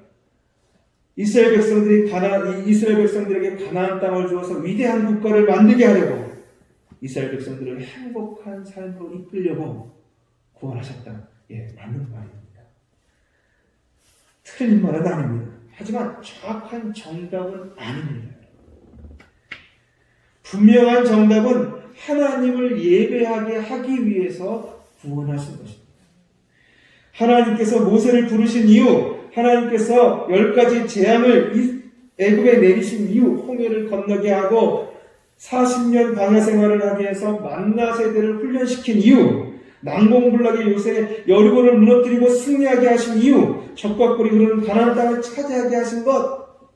이스라엘 백성들에게 가나안 땅을 주어서 위대한 국가를 만들게 하려고, 이스라엘 백성들을 행복한 삶으로 이끌려고 구원하셨다. 예, 맞는 말입니다. 틀린 말은 아닙니다. 하지만 정확한 정답은 아닙니다. 분명한 정답은 하나님을 예배하게 하기 위해서 구원하신 것입니다. 하나님께서 모세를 부르신 이유, 하나님께서 10가지 재앙을 애굽에 내리신 이유, 홍해를 건너게 하고 40년 광야 생활을 하게 해서 만나 세대를 훈련시킨 이유, 난공불락의 요새 여리고를 무너뜨리고 승리하게 하신 이유, 적과 꿀이 흐르는 가나안 땅을 차지하게 하신 것,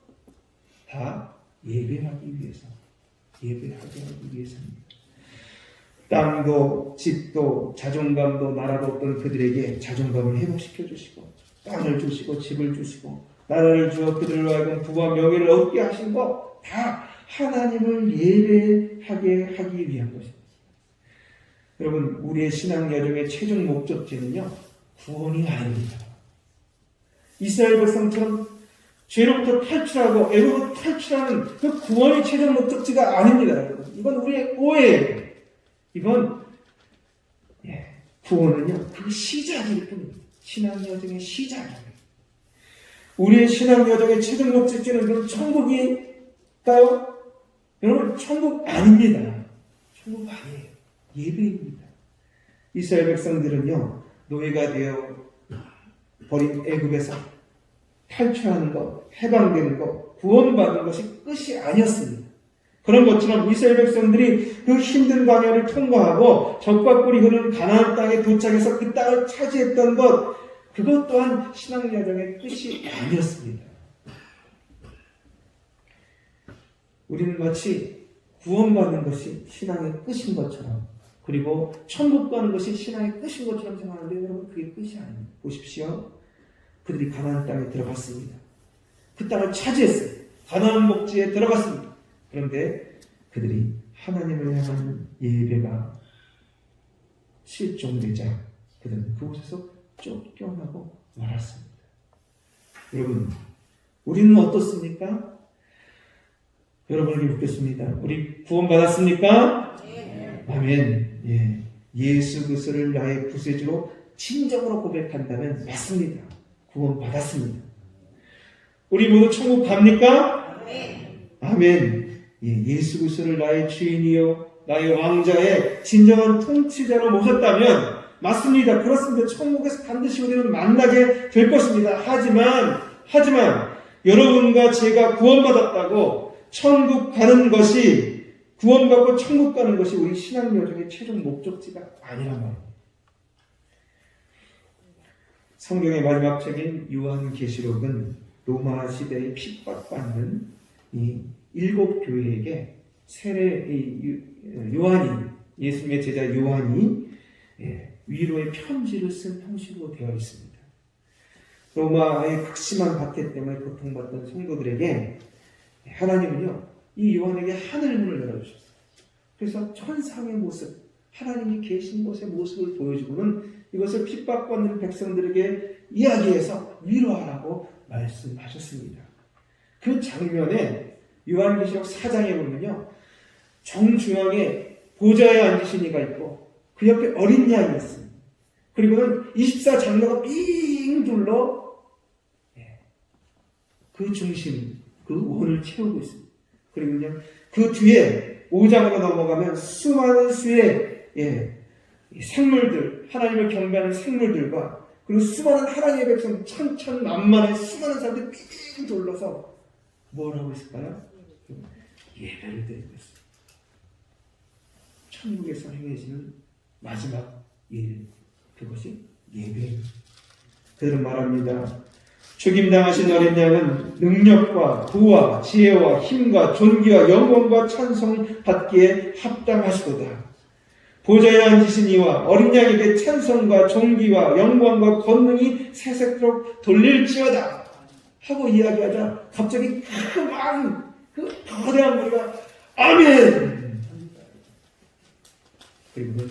다 예배하기 위해서, 예배하게 하기 위해서입니다. 땅도 집도 자존감도 나라도 없던 그들에게 자존감을 회복시켜 주시고 땅을 주시고 집을 주시고 나라를 주어 그들로 하여금 부와 명예를 얻게 하신 것 다 하나님을 예배하게 하기 위한 것입니다. 여러분, 우리의 신앙 여정의 최종 목적지는요, 구원이 아닙니다. 이스라엘 백성처럼 죄로부터 탈출하고 애로부터 탈출하는 그 구원이 최종 목적지가 아닙니다. 여러분. 이건 우리의 오해예요. 이건 구원은요, 그 시작일 뿐입니다. 신앙 여정의 시작입니다. 우리의 신앙 여정의 최종 목적지는 그럼 천국일까요? 여러분, 천국 아닙니다. 천국 아니에요. 예배입니다. 이스라엘 백성들은요, 노예가 되어 버린 애굽에서 탈출하는 것, 해방되는 것, 구원받는 것이 끝이 아니었습니다. 그런 것처럼 이스라엘 백성들이 그 힘든 광야를 통과하고 적과 꿀이 흐르는 가나안 땅에 도착해서 그 땅을 차지했던 것, 그것 또한 신앙 여정의 끝이 아니었습니다. 우리는 마치 구원받는 것이 신앙의 끝인 것처럼, 그리고 천국 가는 것이 신앙의 끝인 것처럼 생각하는데 여러분, 그게 끝이 아닙니다. 보십시오. 그들이 가나안 땅에 들어갔습니다. 그 땅을 차지했어요. 가나안 목지에 들어갔습니다. 그런데 그들이 하나님을 향한 예배가 실종되자 그들은 그곳에서 쫓겨나고 말았습니다. 여러분, 우리는 어떻습니까? 여러분에게 묻겠습니다. 우리 구원받았습니까? 네. 아멘. 예. 예수 그리스도를 나의 구세주로 진정으로 고백한다면 맞습니다. 구원받았습니다. 우리 모두 천국 갑니까? 아멘. 아멘. 예, 예수 그리스도를 나의 주인이요 나의 왕자의 진정한 통치자로 모셨다면 맞습니다. 그렇습니다. 천국에서 반드시 우리는 만나게 될 것입니다. 하지만 여러분과 제가 구원받았다고 천국 가는 것이, 구원받고 천국 가는 것이 우리 신앙 여정의 최종 목적지가 아니란 말입니다. 성경의 마지막 책인 요한계시록은 로마 시대에 핍박받는 이 7교회에게 요한이, 예수님의 제자 요한이 위로의 편지를 쓴 형식으로 되어 있습니다. 로마의 극심한 박해 때문에 고통받던 성도들에게 하나님은요, 이 요한에게 하늘문을 열어주셨어요. 그래서 천상의 모습, 하나님이 계신 곳의 모습을 보여주고는 이것을 핍박받는 백성들에게 이야기해서 위로하라고 말씀하셨습니다. 그 장면에 요한계시록 4장에 보면요, 정중앙에 보좌에 앉으신 이가 있고 그 옆에 어린 양이 있습니다. 그리고는 24장로가 삥 둘러 그 중심, 그 원을 채우고 있습니다. 그리고요, 그 뒤에 5장으로 넘어가면 수많은 수의 생물들, 하나님을 경배하는 생물들과 그리고 수많은 하나님의 백성 천천만만의 수많은 사람들이 삥 둘러서 뭘 하고 있을까요? 예배를 드리고 있습니다. 천국에서 행해지는 마지막 일, 그것이 예배입니다. 그들은 말합니다. 죽임당하신 어린 양은 능력과 부와 지혜와 힘과 존귀와 영광과 찬송을 받기에 합당하시도다. 보좌에 앉으신 이와 어린 양에게 찬송과 존귀와 영광과 권능이 세세토록 돌릴지어다 하고 이야기하자 갑자기 그 거대한 머리가 아멘! 그리고는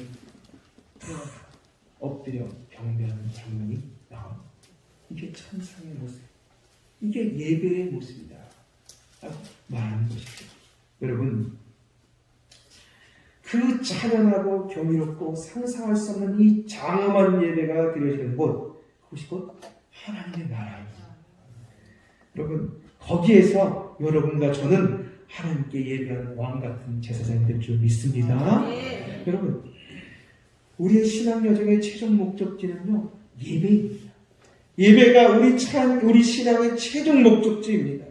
엎드려 경배하는 장면이 나옵니다. 이게 천상의 모습, 이게 예배의 모습이다 라고 말하는 것이죠. 여러분, 그 찬양하고 경이롭고 상상할 수 없는 이 장엄한 예배가 드려지는 곳, 그것이 곧 하나님의 나라입니다. 여러분, 거기에서 여러분과 저는 하나님께 예배하는 왕 같은 제사장이 될 줄 믿습니다. 여러분, 우리의 신앙 여정의 최종 목적지는요, 예배입니다. 예배가 우리 신앙의 최종 목적지입니다.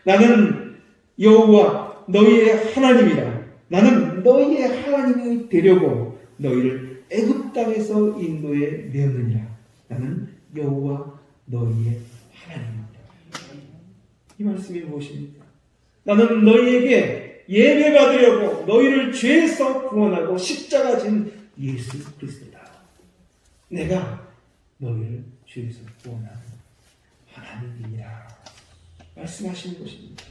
나는 여호와 너희의 하나님이라. 나는 너희의 하나님이 되려고 너희를 애굽 땅에서 인도에 내었느니라. 나는 여호와 너희의 하나님입니다. 이 말씀이 무엇입니까? 나는 너희에게 예배 받으려고 너희를 죄에서 구원하고 십자가 진 예수 그리스도다. 내가 너희를 죄에서 구원하는 하나님이라 말씀하시는 것입니다.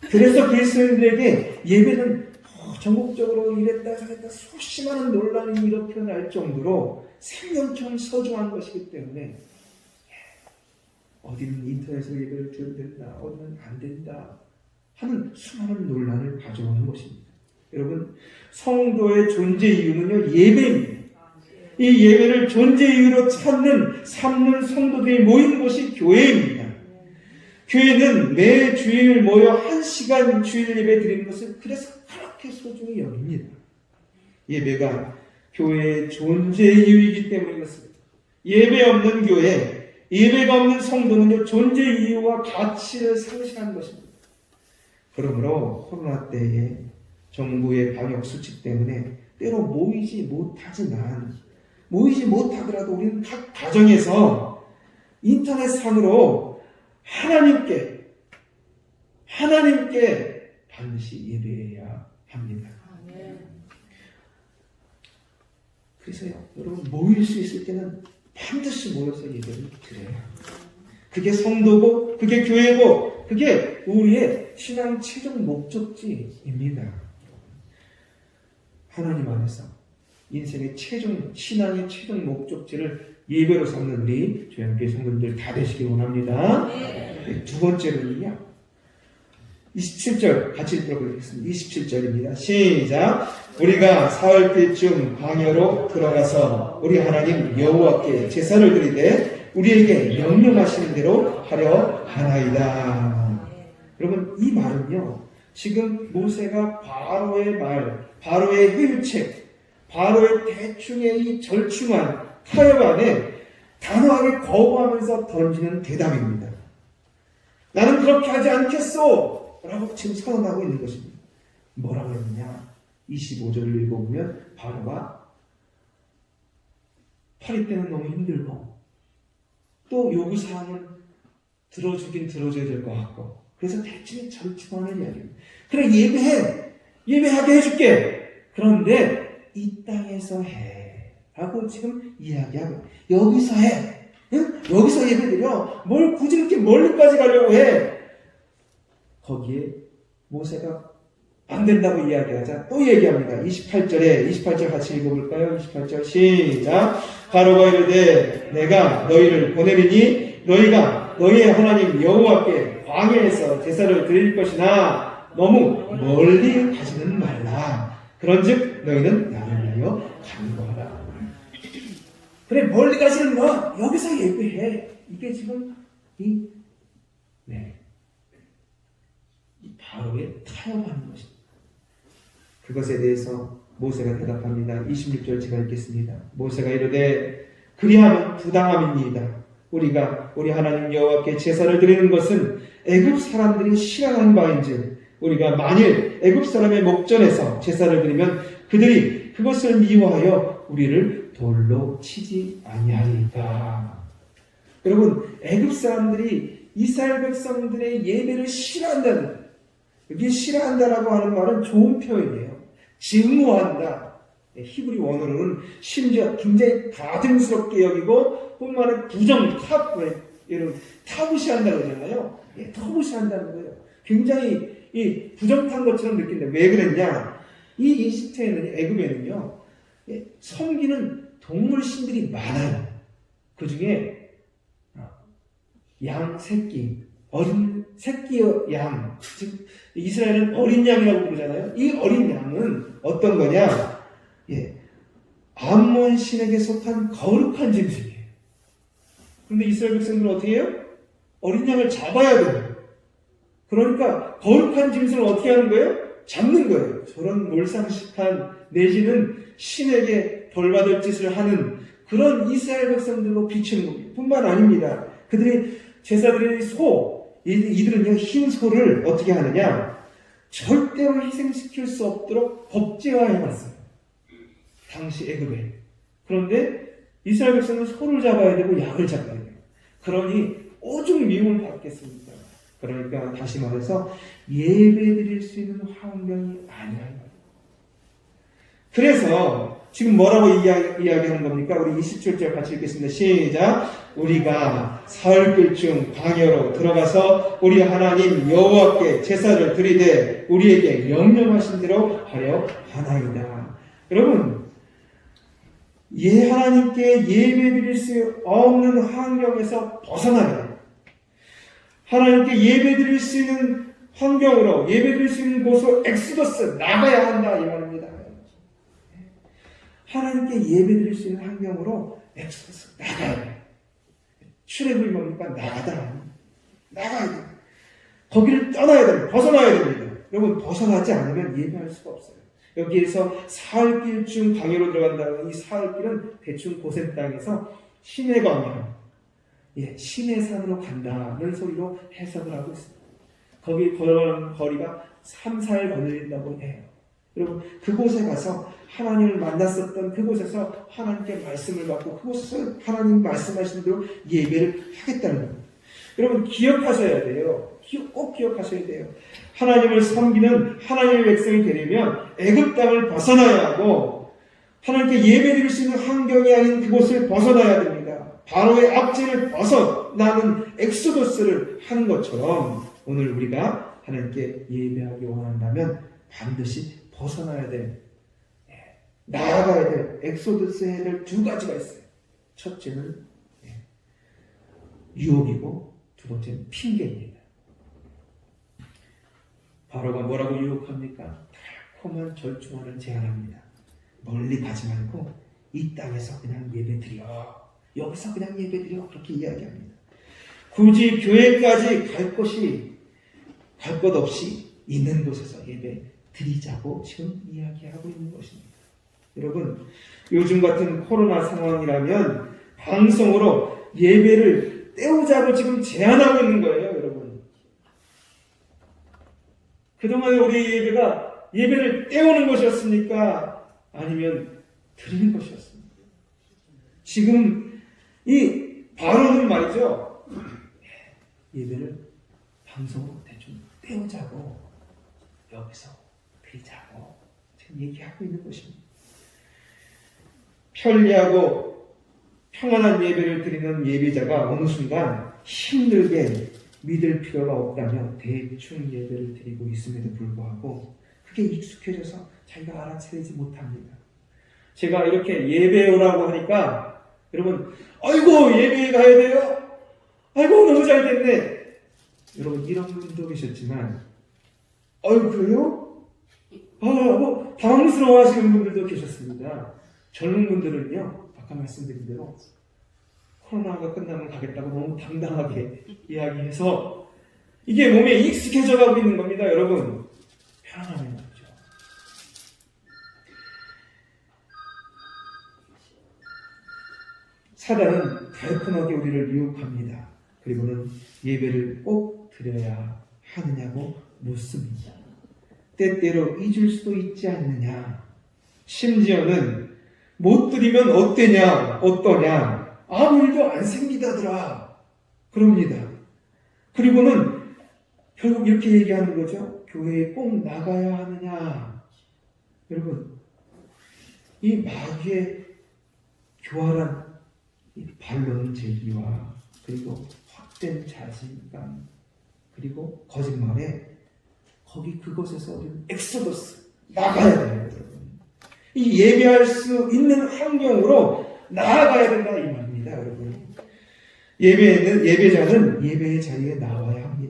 그래서 그리스도인들에게 예배는 전국적으로 이랬다 저랬다 수없이 많은 논란이 일어날 정도로 생명처럼 소중한 것이기 때문에 어디는 인터넷으로 예배를 드려도 된다, 어디는 안 된다 하는 수많은 논란을 가져오는 것입니다. 여러분, 성도의 존재 이유는요, 예배입니다. 이 예배를 존재 이유로 삼는 성도들이 모인 곳이 교회입니다. 교회는 매 주일 모여 1시간 주일 예배 드리는 것을 그래서 그렇게 소중히 여깁니다. 예배가 교회의 존재 이유이기 때문이었습니다. 예배 없는 교회, 예배가 없는 성도는요, 존재 이유와 가치를 상실하는 것입니다. 그러므로 코로나 때에 정부의 방역 수칙 때문에 때로 모이지 못하더라도 우리는 각 가정에서 인터넷상으로 하나님께 반드시 예배해야 합니다. 그래서요, 여러분 모일 수 있을 때는 반드시 모여서 예배를 드려요. 그게 성도고, 그게 교회고, 그게 우리의 신앙 최종 목적지입니다. 하나님 안에서 인생의 신앙의 최종 목적지를 예배로 삼는 우리 조양교회 성도님들 다 되시길 원합니다. 두 번째로는요, 27절 같이 읽어보겠습니다. 27절입니다. 시작. 우리가 사흘 때쯤 광야로 들어가서 우리 하나님 여호와께 제사를 드리되 우리에게 명령하시는 대로 하려 하나이다. 여러분, 이 말은요, 지금 모세가 바로의 회유책, 바로의 대충의 이 절충한 타협 안에 단호하게 거부하면서 던지는 대답입니다. 나는 그렇게 하지 않겠소! 라고 지금 선언하고 있는 것입니다. 뭐라고 했느냐? 25절을 읽어보면 바로가 파리 때는 너무 힘들고 또 요구사항은 들어줘야 될 것 같고 그래서 대충 절충하는 이야기입니다. 그래, 예배하게 해줄게. 그런데 이 땅에서 해 라고 지금 이야기하고 여기서 해. 응? 여기서 예배드려. 뭘 굳이 이렇게 멀리까지 가려고 해. 거기에 모세가 안 된다고 이야기하자 또 얘기합니다. 28절 같이 읽어볼까요? 28절 시작. 바로가 이르되 내가 너희를 보내리니 너희가 너희의 하나님 여호와께 광야에서 제사를 드릴 것이나 너무 멀리 가지는 말라. 그런즉 너희는 나를 위하여 간구하라. 그래, 멀리 가지는 마. 여기서 예배해. 이게 지금 이 바로의 타협하는 것입니다. 그것에 대해서 모세가 대답합니다. 26절 제가 읽겠습니다. 모세가 이르되 그리하면 부당함입니다. 우리가 우리 하나님 여호와께 제사를 드리는 것은 애굽 사람들이 싫어하는 바인즉 우리가 만일 애굽 사람의 목전에서 제사를 드리면 그들이 그것을 미워하여 우리를 돌로 치지 아니하리까. 여러분, 애굽 사람들이 이스라엘 백성들의 예배를 싫어한다는, 여기 싫어한다라고 하는 말은 좋은 표현이에요. 증오한다. 히브리 원어로는 심지어 굉장히 가증스럽게 여기고 뿐만 아니라 타부시한다고 그러잖아요. 타부시한다는 거예요. 굉장히 이 부정탄 것처럼 느낀다. 왜 그랬냐? 이 이집트에는, 애굽에는요, 섬기는 동물 신들이 많아요. 그 중에 양 새끼, 어린 새끼 양, 즉 이스라엘은 어린 양이라고 부르잖아요. 이 어린 양은 어떤 거냐? 암몬 신에게 속한 거룩한 짐승이에요. 그런데 이스라엘 백성들은 어떻게 해요? 어린 양을 잡아야 돼요. 그러니까 거룩한 짐승을 어떻게 하는 거예요? 잡는 거예요. 저런 몰상식한 내지는 신에게 벌받을 짓을 하는 그런 이스라엘 백성들로 비추는 겁니다. 뿐만 아닙니다. 그들이 제사드린 이들은요, 흰 소를 어떻게 하느냐? 절대로 희생시킬 수 없도록 법제화해놨어요. 당시 애굽에. 그런데 이스라엘 백성은 소를 잡아야 되고 양을 잡아야 돼요. 그러니 오죽 미움을 받겠습니까? 그러니까 다시 말해서 예배드릴 수 있는 환경이 아니야. 그래서 지금 뭐라고 이야기하는 겁니까? 우리 27절 같이 읽겠습니다. 시작. 우리가 사흘길쯤 광야로 들어가서 우리 하나님 여호와께 제사를 드리되 우리에게 명령하신 대로 하려 하나이다. 여러분, 하나님께 예배드릴 수 없는 환경에서 벗어나야 돼요. 하나님께 예배드릴 수 있는 환경으로, 예배드릴 수 있는 곳으로 엑소더스 나가야 한다 이 말입니다. 하나님께 예배드릴 수 있는 환경으로 엑소더스 나가야 돼요. 출애굽이 뭡니까? 나가야 돼요. 거기를 떠나야 됩니다. 벗어나야 됩니다. 여러분, 벗어나지 않으면 예배할 수가 없어요. 여기에서 사흘길쯤 광야로 들어간다는 이 사흘길은 대충 고센 땅에서 신의 광야, 신의 산으로 간다는 소리로 해석을 하고 있습니다. 거기 걸어가는 거리가 3, 4일 걸린다고 해요. 여러분, 그곳에 가서 하나님을 만났었던 그곳에서 하나님께 말씀을 받고 그곳에서 하나님 말씀하시는 대로 예배를 하겠다는 겁니다. 여러분, 기억하셔야 돼요. 꼭 기억하셔야 돼요. 하나님을 섬기는 하나님의 백성이 되려면 애굽 땅을 벗어나야 하고 하나님께 예배드릴 수 있는 환경이 아닌 그곳을 벗어나야 됩니다. 바로의 압제를 벗어나는 엑소더스를 하는 것처럼 오늘 우리가 하나님께 예배하기 원한다면 반드시 벗어나야 돼. 나아가야 돼. 엑소더스 해야 될 두 가지가 있어요. 첫째는 유혹이고 두 번째는 핑계입니다. 바로가 뭐라고 유혹합니까? 달콤한 절충안을 제안합니다. 멀리 가지 말고 이 땅에서 그냥 예배드려. 여기서 그냥 예배드려. 그렇게 이야기합니다. 굳이 교회까지 갈 것 없이 있는 곳에서 예배 드리자고 지금 이야기하고 있는 것입니다. 여러분, 요즘 같은 코로나 상황이라면 방송으로 예배를 때우자고 지금 제안하고 있는 거예요, 여러분. 그동안에 우리 예배가 예배를 때우는 것이었습니까? 아니면 드리는 것이었습니까? 지금 이 바로는 말이죠. 예배를 방송으로 대충 때우자고 여기서 드리자고 지금 얘기하고 있는 것입니다. 편리하고 평안한 예배를 드리는 예배자가 어느 순간 힘들게 믿을 필요가 없다며 대충 예배를 드리고 있음에도 불구하고 그게 익숙해져서 자기가 알아채지 못합니다. 제가 이렇게 예배 오라고 하니까 여러분, 아이고 예배에 가야 돼요? 아이고 너무 잘 됐네. 여러분, 이런 분도 계셨지만 그래요? 당황스러워 하시는 분들도 계셨습니다. 젊은 분들은요, 아까 말씀드린 대로 코로나가 끝나면 가겠다고 너무 당당하게 이야기해서 이게 몸에 익숙해져 가고 있는 겁니다. 여러분, 편안하면 말이죠. 사단은 달콤하게 우리를 유혹합니다. 그리고는 예배를 꼭 드려야 하느냐고 묻습니다. 때때로 잊을 수도 있지 않느냐. 심지어는 못 드리면 어떠냐. 아무 일도 안 생기다더라. 그럽니다. 그리고는 결국 이렇게 얘기하는 거죠. 교회에 꼭 나가야 하느냐. 여러분, 이 마귀의 교활한 이 반론 제기와 그리고 헛된 자신감 그리고 거짓말에 그곳에서 우리는 엑소더스 나가야 돼요. 여러분. 이 예배할 수 있는 환경으로 나아가야 된다 이 말입니다. 여러분, 예배자는 예배의 자리에 나와야 합니다.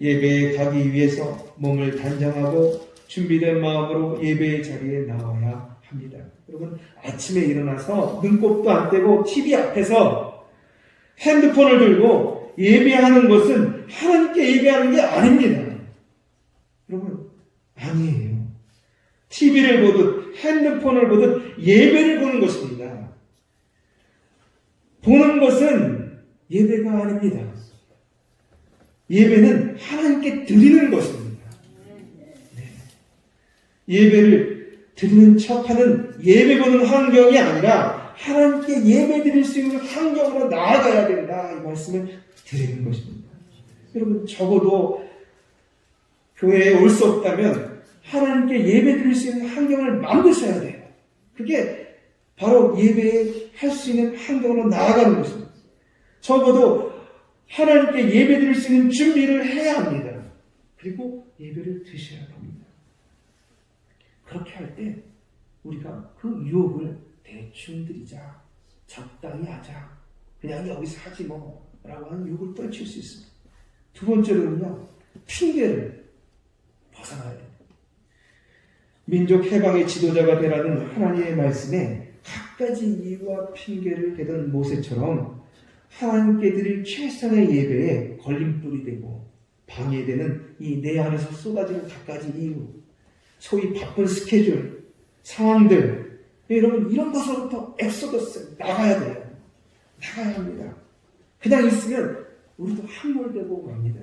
예배에 가기 위해서 몸을 단장하고 준비된 마음으로 예배의 자리에 나와야 합니다. 여러분, 아침에 일어나서 눈곱도 안 떼고 TV 앞에서 핸드폰을 들고 예배하는 것은 하나님께 예배하는 게 아닙니다. 여러분, 아니에요. TV를 보듯 핸드폰을 보듯 예배를 보는 것입니다. 보는 것은 예배가 아닙니다. 예배는 하나님께 드리는 것입니다. 네. 예배를 드리는 척하는 예배 보는 환경이 아니라 하나님께 예배 드릴 수 있는 환경으로 나아가야 된다. 이 말씀을 드리는 것입니다. 여러분, 적어도 교회에 올 수 없다면 하나님께 예배 드릴 수 있는 환경을 만드셔야 돼요. 그게 바로 예배에 할 수 있는 환경으로 나아가는 것입니다. 적어도 하나님께 예배 드릴 수 있는 준비를 해야 합니다. 그리고 예배를 드셔야 합니다. 그렇게 할 때 우리가 그 유혹을 대충 드리자, 적당히 하자, 그냥 여기서 하지 뭐 라고 하는 유혹을 떨칠 수 있습니다. 두 번째로는요, 핑계를 벗어나야 됩니다. 민족 해방의 지도자가 되라는 하나님의 말씀에 갖가지 이유와 핑계를 대던 모세처럼 하나님께 드릴 최선의 예배에 걸림돌이 되고 방해되는 이 내 안에서 쏟아지는 갖가지 이유, 소위 바쁜 스케줄, 상황들, 여러분, 이런 것으로부터 엑소더스 나가야 돼요. 나가야 합니다. 그냥 있으면 우리도 함몰되고 맙니다.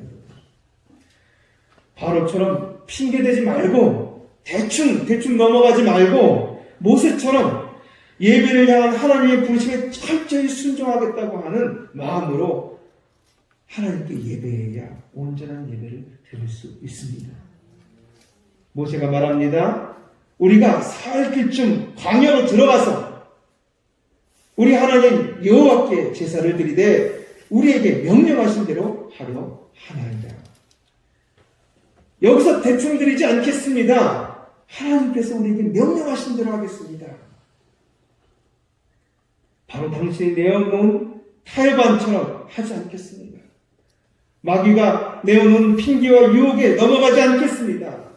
바로처럼 핑계대지 말고 대충 넘어가지 말고 모세처럼 예배를 향한 하나님의 부르심에 철저히 순종하겠다고 하는 마음으로 하나님께 예배해야 온전한 예배를 드릴 수 있습니다. 모세가 말합니다. 우리가 사흘 길쯤 광야로 들어가서 우리 하나님 여호와께 제사를 드리되 우리에게 명령하신 대로 하려 하나이다. 여기서 대충 드리지 않겠습니다. 하나님께서 우리에게 명령하신 대로 하겠습니다. 바로 당신이 내어놓은 타협안처럼 하지 않겠습니다. 마귀가 내어놓은 핑계와 유혹에 넘어가지 않겠습니다.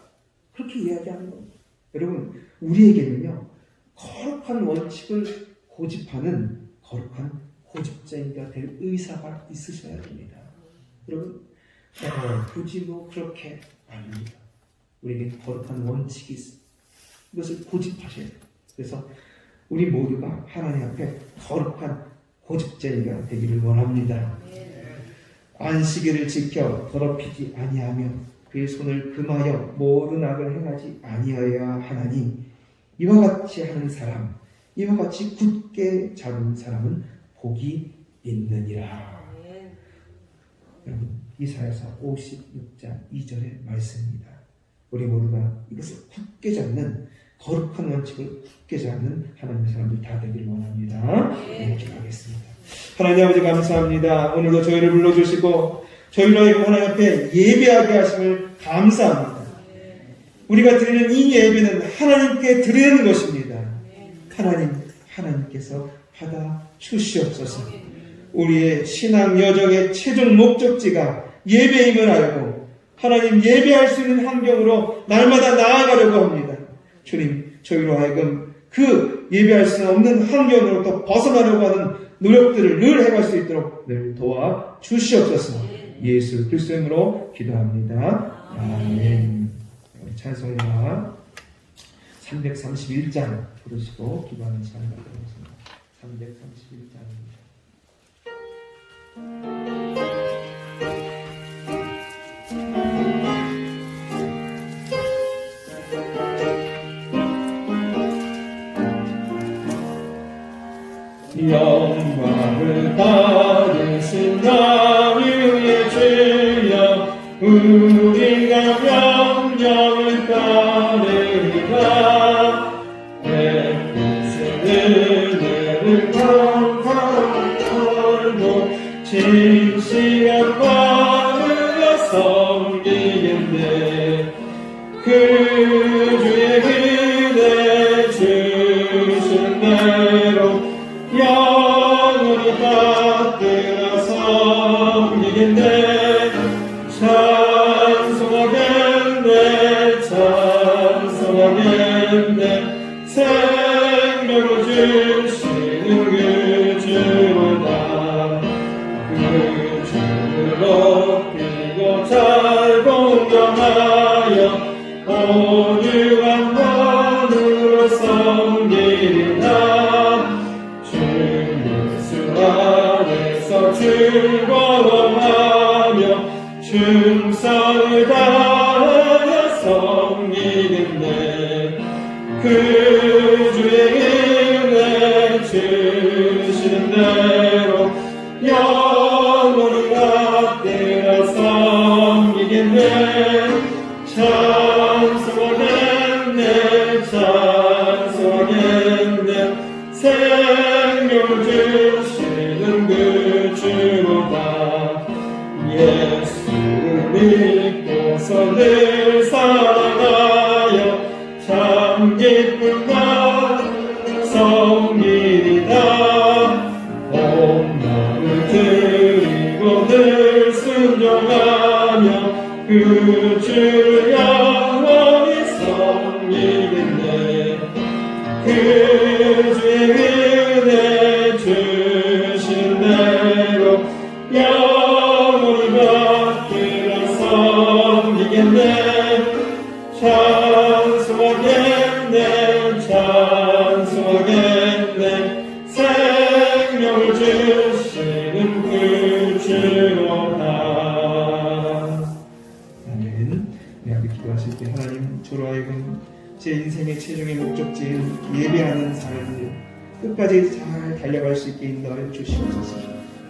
그렇게 이야기하는 겁니다. 여러분, 우리에게는요, 거룩한 원칙을 고집하는 거룩한 고집자이가 될 의사가 있으셔야 됩니다. 여러분, 굳이 뭐 그렇게 아닙니다. 우리에게 거룩한 원칙이 있습니다. 이것을 고집하셔야 돼요. 그래서 우리 모두가 하나님 앞에 거룩한 고집자이가 되기를 원합니다. 안식일을 지켜 더럽히지 아니하며 그의 손을 금하여 모든 악을 행하지 아니하여야 하나니 이와 같이 하는 사람, 이와 같이 굳게 잡은 사람은 복이 있느니라. 여러분, 이사야서 56장 2절의 말씀입니다. 우리 모두가 이것을 굳게 잡는, 거룩한 원칙을 굳게 잡는 하나님의 사람들 다 되기를 원합니다. 네, 기도하겠습니다. 하나님 아버지 감사합니다. 오늘도 저희를 불러주시고 저희로 하나님 앞에 예배하게 하심을 감사합니다. 우리가 드리는 이 예배는 하나님께 드리는 것입니다. 하나님께서 받아 주시옵소서. 우리의 신앙 여정의 최종 목적지가 예배임을 알고 하나님 예배할 수 있는 환경으로 날마다 나아가려고 합니다. 주님, 저희로 하여금 그 예배할 수 없는 환경으로부터 벗어나려고 하는 노력들을 늘 해갈 수 있도록 늘 도와 주시옵소서. 예수 그리스도의 이름으로 기도합니다. 아멘. 우리 찬송가 331장 부르시고 기도하는 시간 갖도록 하겠습니다. 331장입니다. 영광을 받으신 나의 주여 우리가 명령을 따르리라 내 뜻을 은혜를 감사히 걸고 진실한 마음으로 섬기겠네 그 주의 은혜 주신 대로 영원히 받들어 섬기겠네 소망하겠네 생명을 주시는 그 주보다 그 주를 높이고 잘 공경하여 온유한 마음으로 섬기리라 주 예수 안에서 즐거워하며 충성을 다하여 섬기겠네 그 주의 은혜 주시는 대로 영원히 받들어 섬기겠네 찬송하겠네 찬송하겠네 생명을 주시는 그 주보다 예수를 믿고서 늘 사랑하여 참 기쁨과 섬기리다 온 마음을 드리고 늘 순종하며 그 주를 영원히 섬기겠네 그 주의 은혜 주신 대로 영원히 받들어 섬기겠네 찬송하겠네 찬송하겠네 생명을 주시는 그 주로다 아멘. 네, 아버지 기도하실 때 하나님 저로 하여금 제 인생의 최종의 목적지인 예배하는 삶을 끝까지 잘 달려갈 수 있게 인도하여 주시옵소서.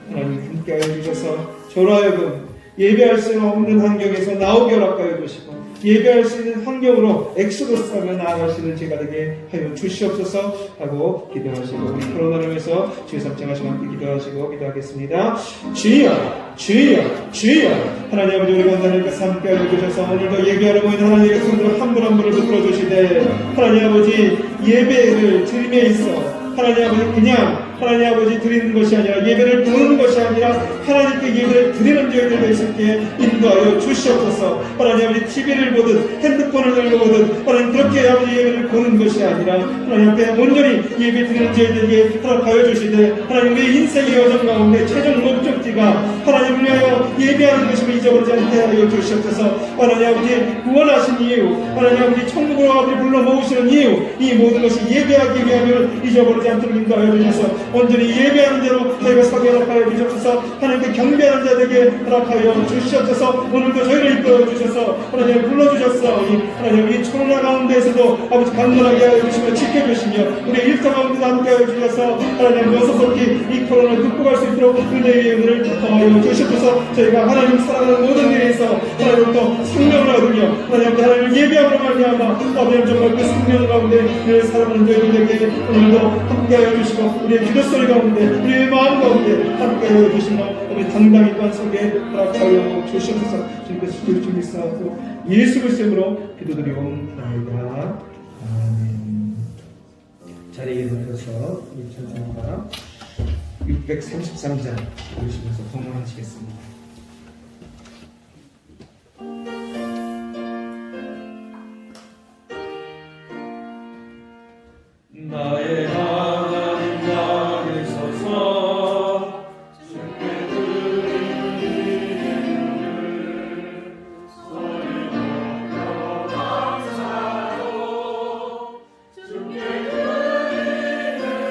하나님 함께하여 주셔서 저로 하여금 예배할 수 없는 환경에서 나오게 허락하여 주시고 예배할 수 있는 환경으로 엑소더스하며 나아가시는 제가 되게 하여 주시옵소서 하고 기도하시고 우리 코로나로 인해서 주의 sab정하시고 함께 기도하시고 기도하겠습니다. 주여 주여 주여 하나님 아버지 우리 원하나님께서 함께하여 주셔서 오늘도 예배하러 모인 하나님의 손으로 한 분 한 분을 붙들어 주시되 하나님 아버지 예배를 드림에 있어 하나님 아버지 그냥 하나님 아버지 드리는 것이 아니라 예배를 부르는 것이 아니라 하나님께 예배를 드리는 저희들도 있을게 인도하여 주시옵소서. 하나님 아버지 TV를 보든 핸드폰을 들고 보든 하나님 그렇게 아버지 예배를 보는 것이 아니라 하나님 앞에 온전히 예배 드리는 저희들에게 허락하여 주시되 하나님 우리 인생의 여정 가운데 최종 목적지가 하나님을 위하여 예배하는 것임을 잊어버리지 않게 하여 주시옵소서. 하나님 아버지 구원하신 이유 하나님 아버지 천국으로 아버지 불러 모으시는 이유 이 모든 것이 예배하기 위함을 잊어버리지 않도록 인도하여 주셔서 온전히 예배하는 대로 저희가 서게 허락하여 주시옵소서. 하나님께 경배하는 자들에게 허락하여 주시옵소서. 오늘도 저희를 이끌어 주셔서 하나님 불러주셨사오니 하나님 이 코로나 가운데에서도 아버지 강건하게 하여 주시며 지켜주시며 우리 일터 가운데도 함께 하여 주셔서 하나님 여섯속히 이 코로나를 극복할 수 있도록 은혜의 은혜를 더하여 주시옵소서. 저희가 하나님 사랑하는 모든 일에서 하나님부터 생명을 얻으며 하나님을 예배함으로 말미암아 아버지 정말 그 생명 가운데 늘 살아가는 저희들에게 오늘도 함께 하여 주시고 우리의 기도 소리 가운데 우리의 마음 가운데 함께하여 주시며 우리 당당히 관 속에 허락하여 주시옵소서. 주님께서 주님 믿사옵고 예수 그리스도의 이름으로 기도드리옵나이다. 아멘. 자리에 일어나셔서 우리 찬송가 633장 보시면서 동원하시겠습니다. 나의 하나님 나를 서서 주께 드리는 예물을 소리 높여 감사로 주께 드리네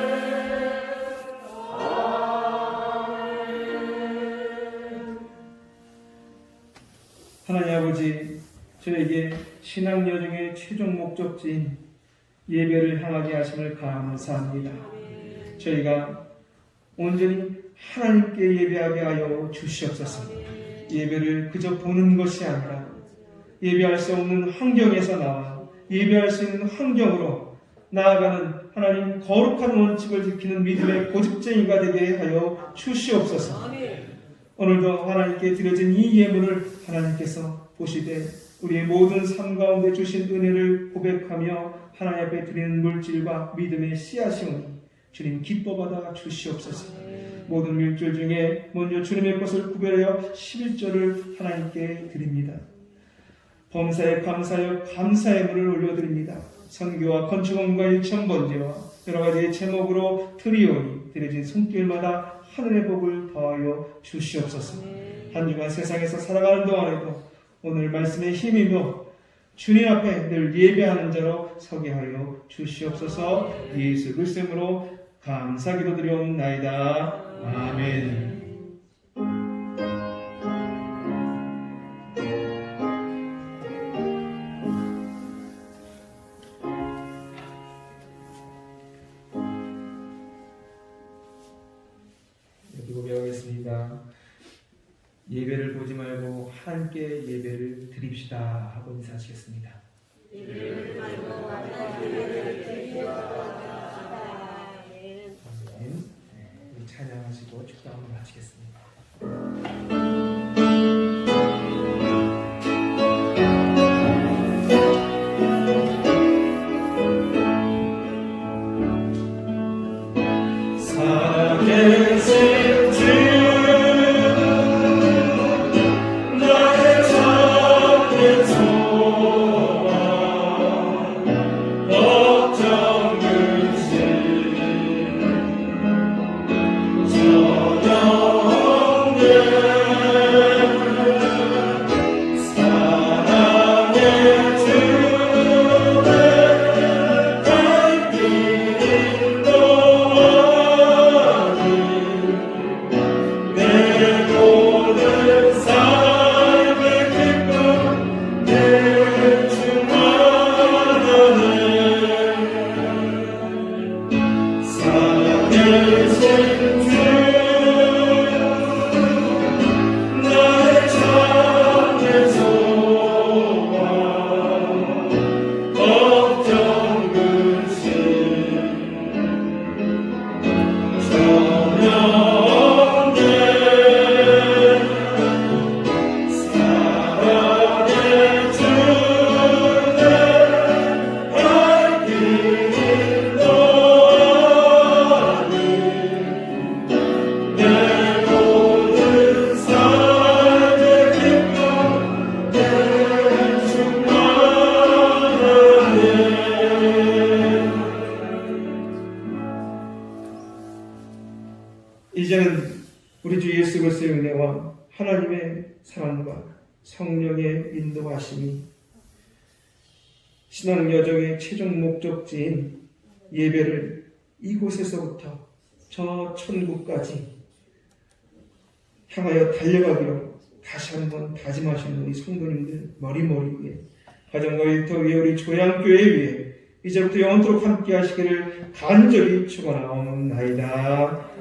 하나님 아버지 저에게 신앙 여정의 최종 목적지인 예배를 향하게 하심을 감사합니다. 저희가 온전히 하나님께 예배하게 하여 주시옵소서. 예배를 그저 보는 것이 아니라 예배할 수 없는 환경에서 나와 예배할 수 있는 환경으로 나아가는 하나님 거룩한 원칙을 지키는 믿음의 고집쟁이가 되게 하여 주시옵소서. 오늘도 하나님께 드려진 이 예물을 하나님께서 보시되 우리의 모든 삶 가운데 주신 은혜를 고백하며 하나님 앞에 드리는 물질과 믿음의 씨앗이오니 주님 기뻐받아 주시옵소서. 모든 물질 중에 먼저 주님의 것을 구별하여 11조를 하나님께 드립니다. 범사에 감사하여 감사의 물을 올려드립니다. 선교와 건축원과 일천번제와 여러 가지 제목으로 드리오니 드려진 손길마다 하늘의 복을 더하여 주시옵소서. 한 주간 세상에서 살아가는 동안에도 오늘 말씀에 힘입어 주님 앞에 늘 예배하는 자로 서게 하여 주시옵소서. 예수 그리스도의 이름으로 감사 기도드리옵나이다. 아멘. 여기 고백하겠습니다. 예배를 보지 말고 하나님께 예배를 드립시다 하고 인사하시겠습니다. 예배를 말고 하나님께 드리옵소서. 아멘. 우리 찬양하시고 축도함을 마치겠습니다. 살아계신 주 나의 참된 소망 걱정 근심 전혀 없네 사랑의 주내 갈길 인도하니 내 모든 삶의 기쁨 내 주만하네 살아계신 주 나의 참된 소망 걱정 근심 전혀 없네 사랑의 주내 갈길 인도하니 내 모든 삶의 기쁨 내 충만하네 이제는 우리 주 예수 그리스도의 은혜와 하나님의 사랑과 성령의 인도하심이 신앙 여정의 최종 목적지인 예배를 이곳에서부터 저 천국까지 향하여 달려가기로 다시 한번 다짐하시는 우리 성도님들 머리머리 위에 가정과 일터 위에 우리 조양교회 위에 이제부터 영원토록 함께 하시기를 간절히 축원하옵나이다.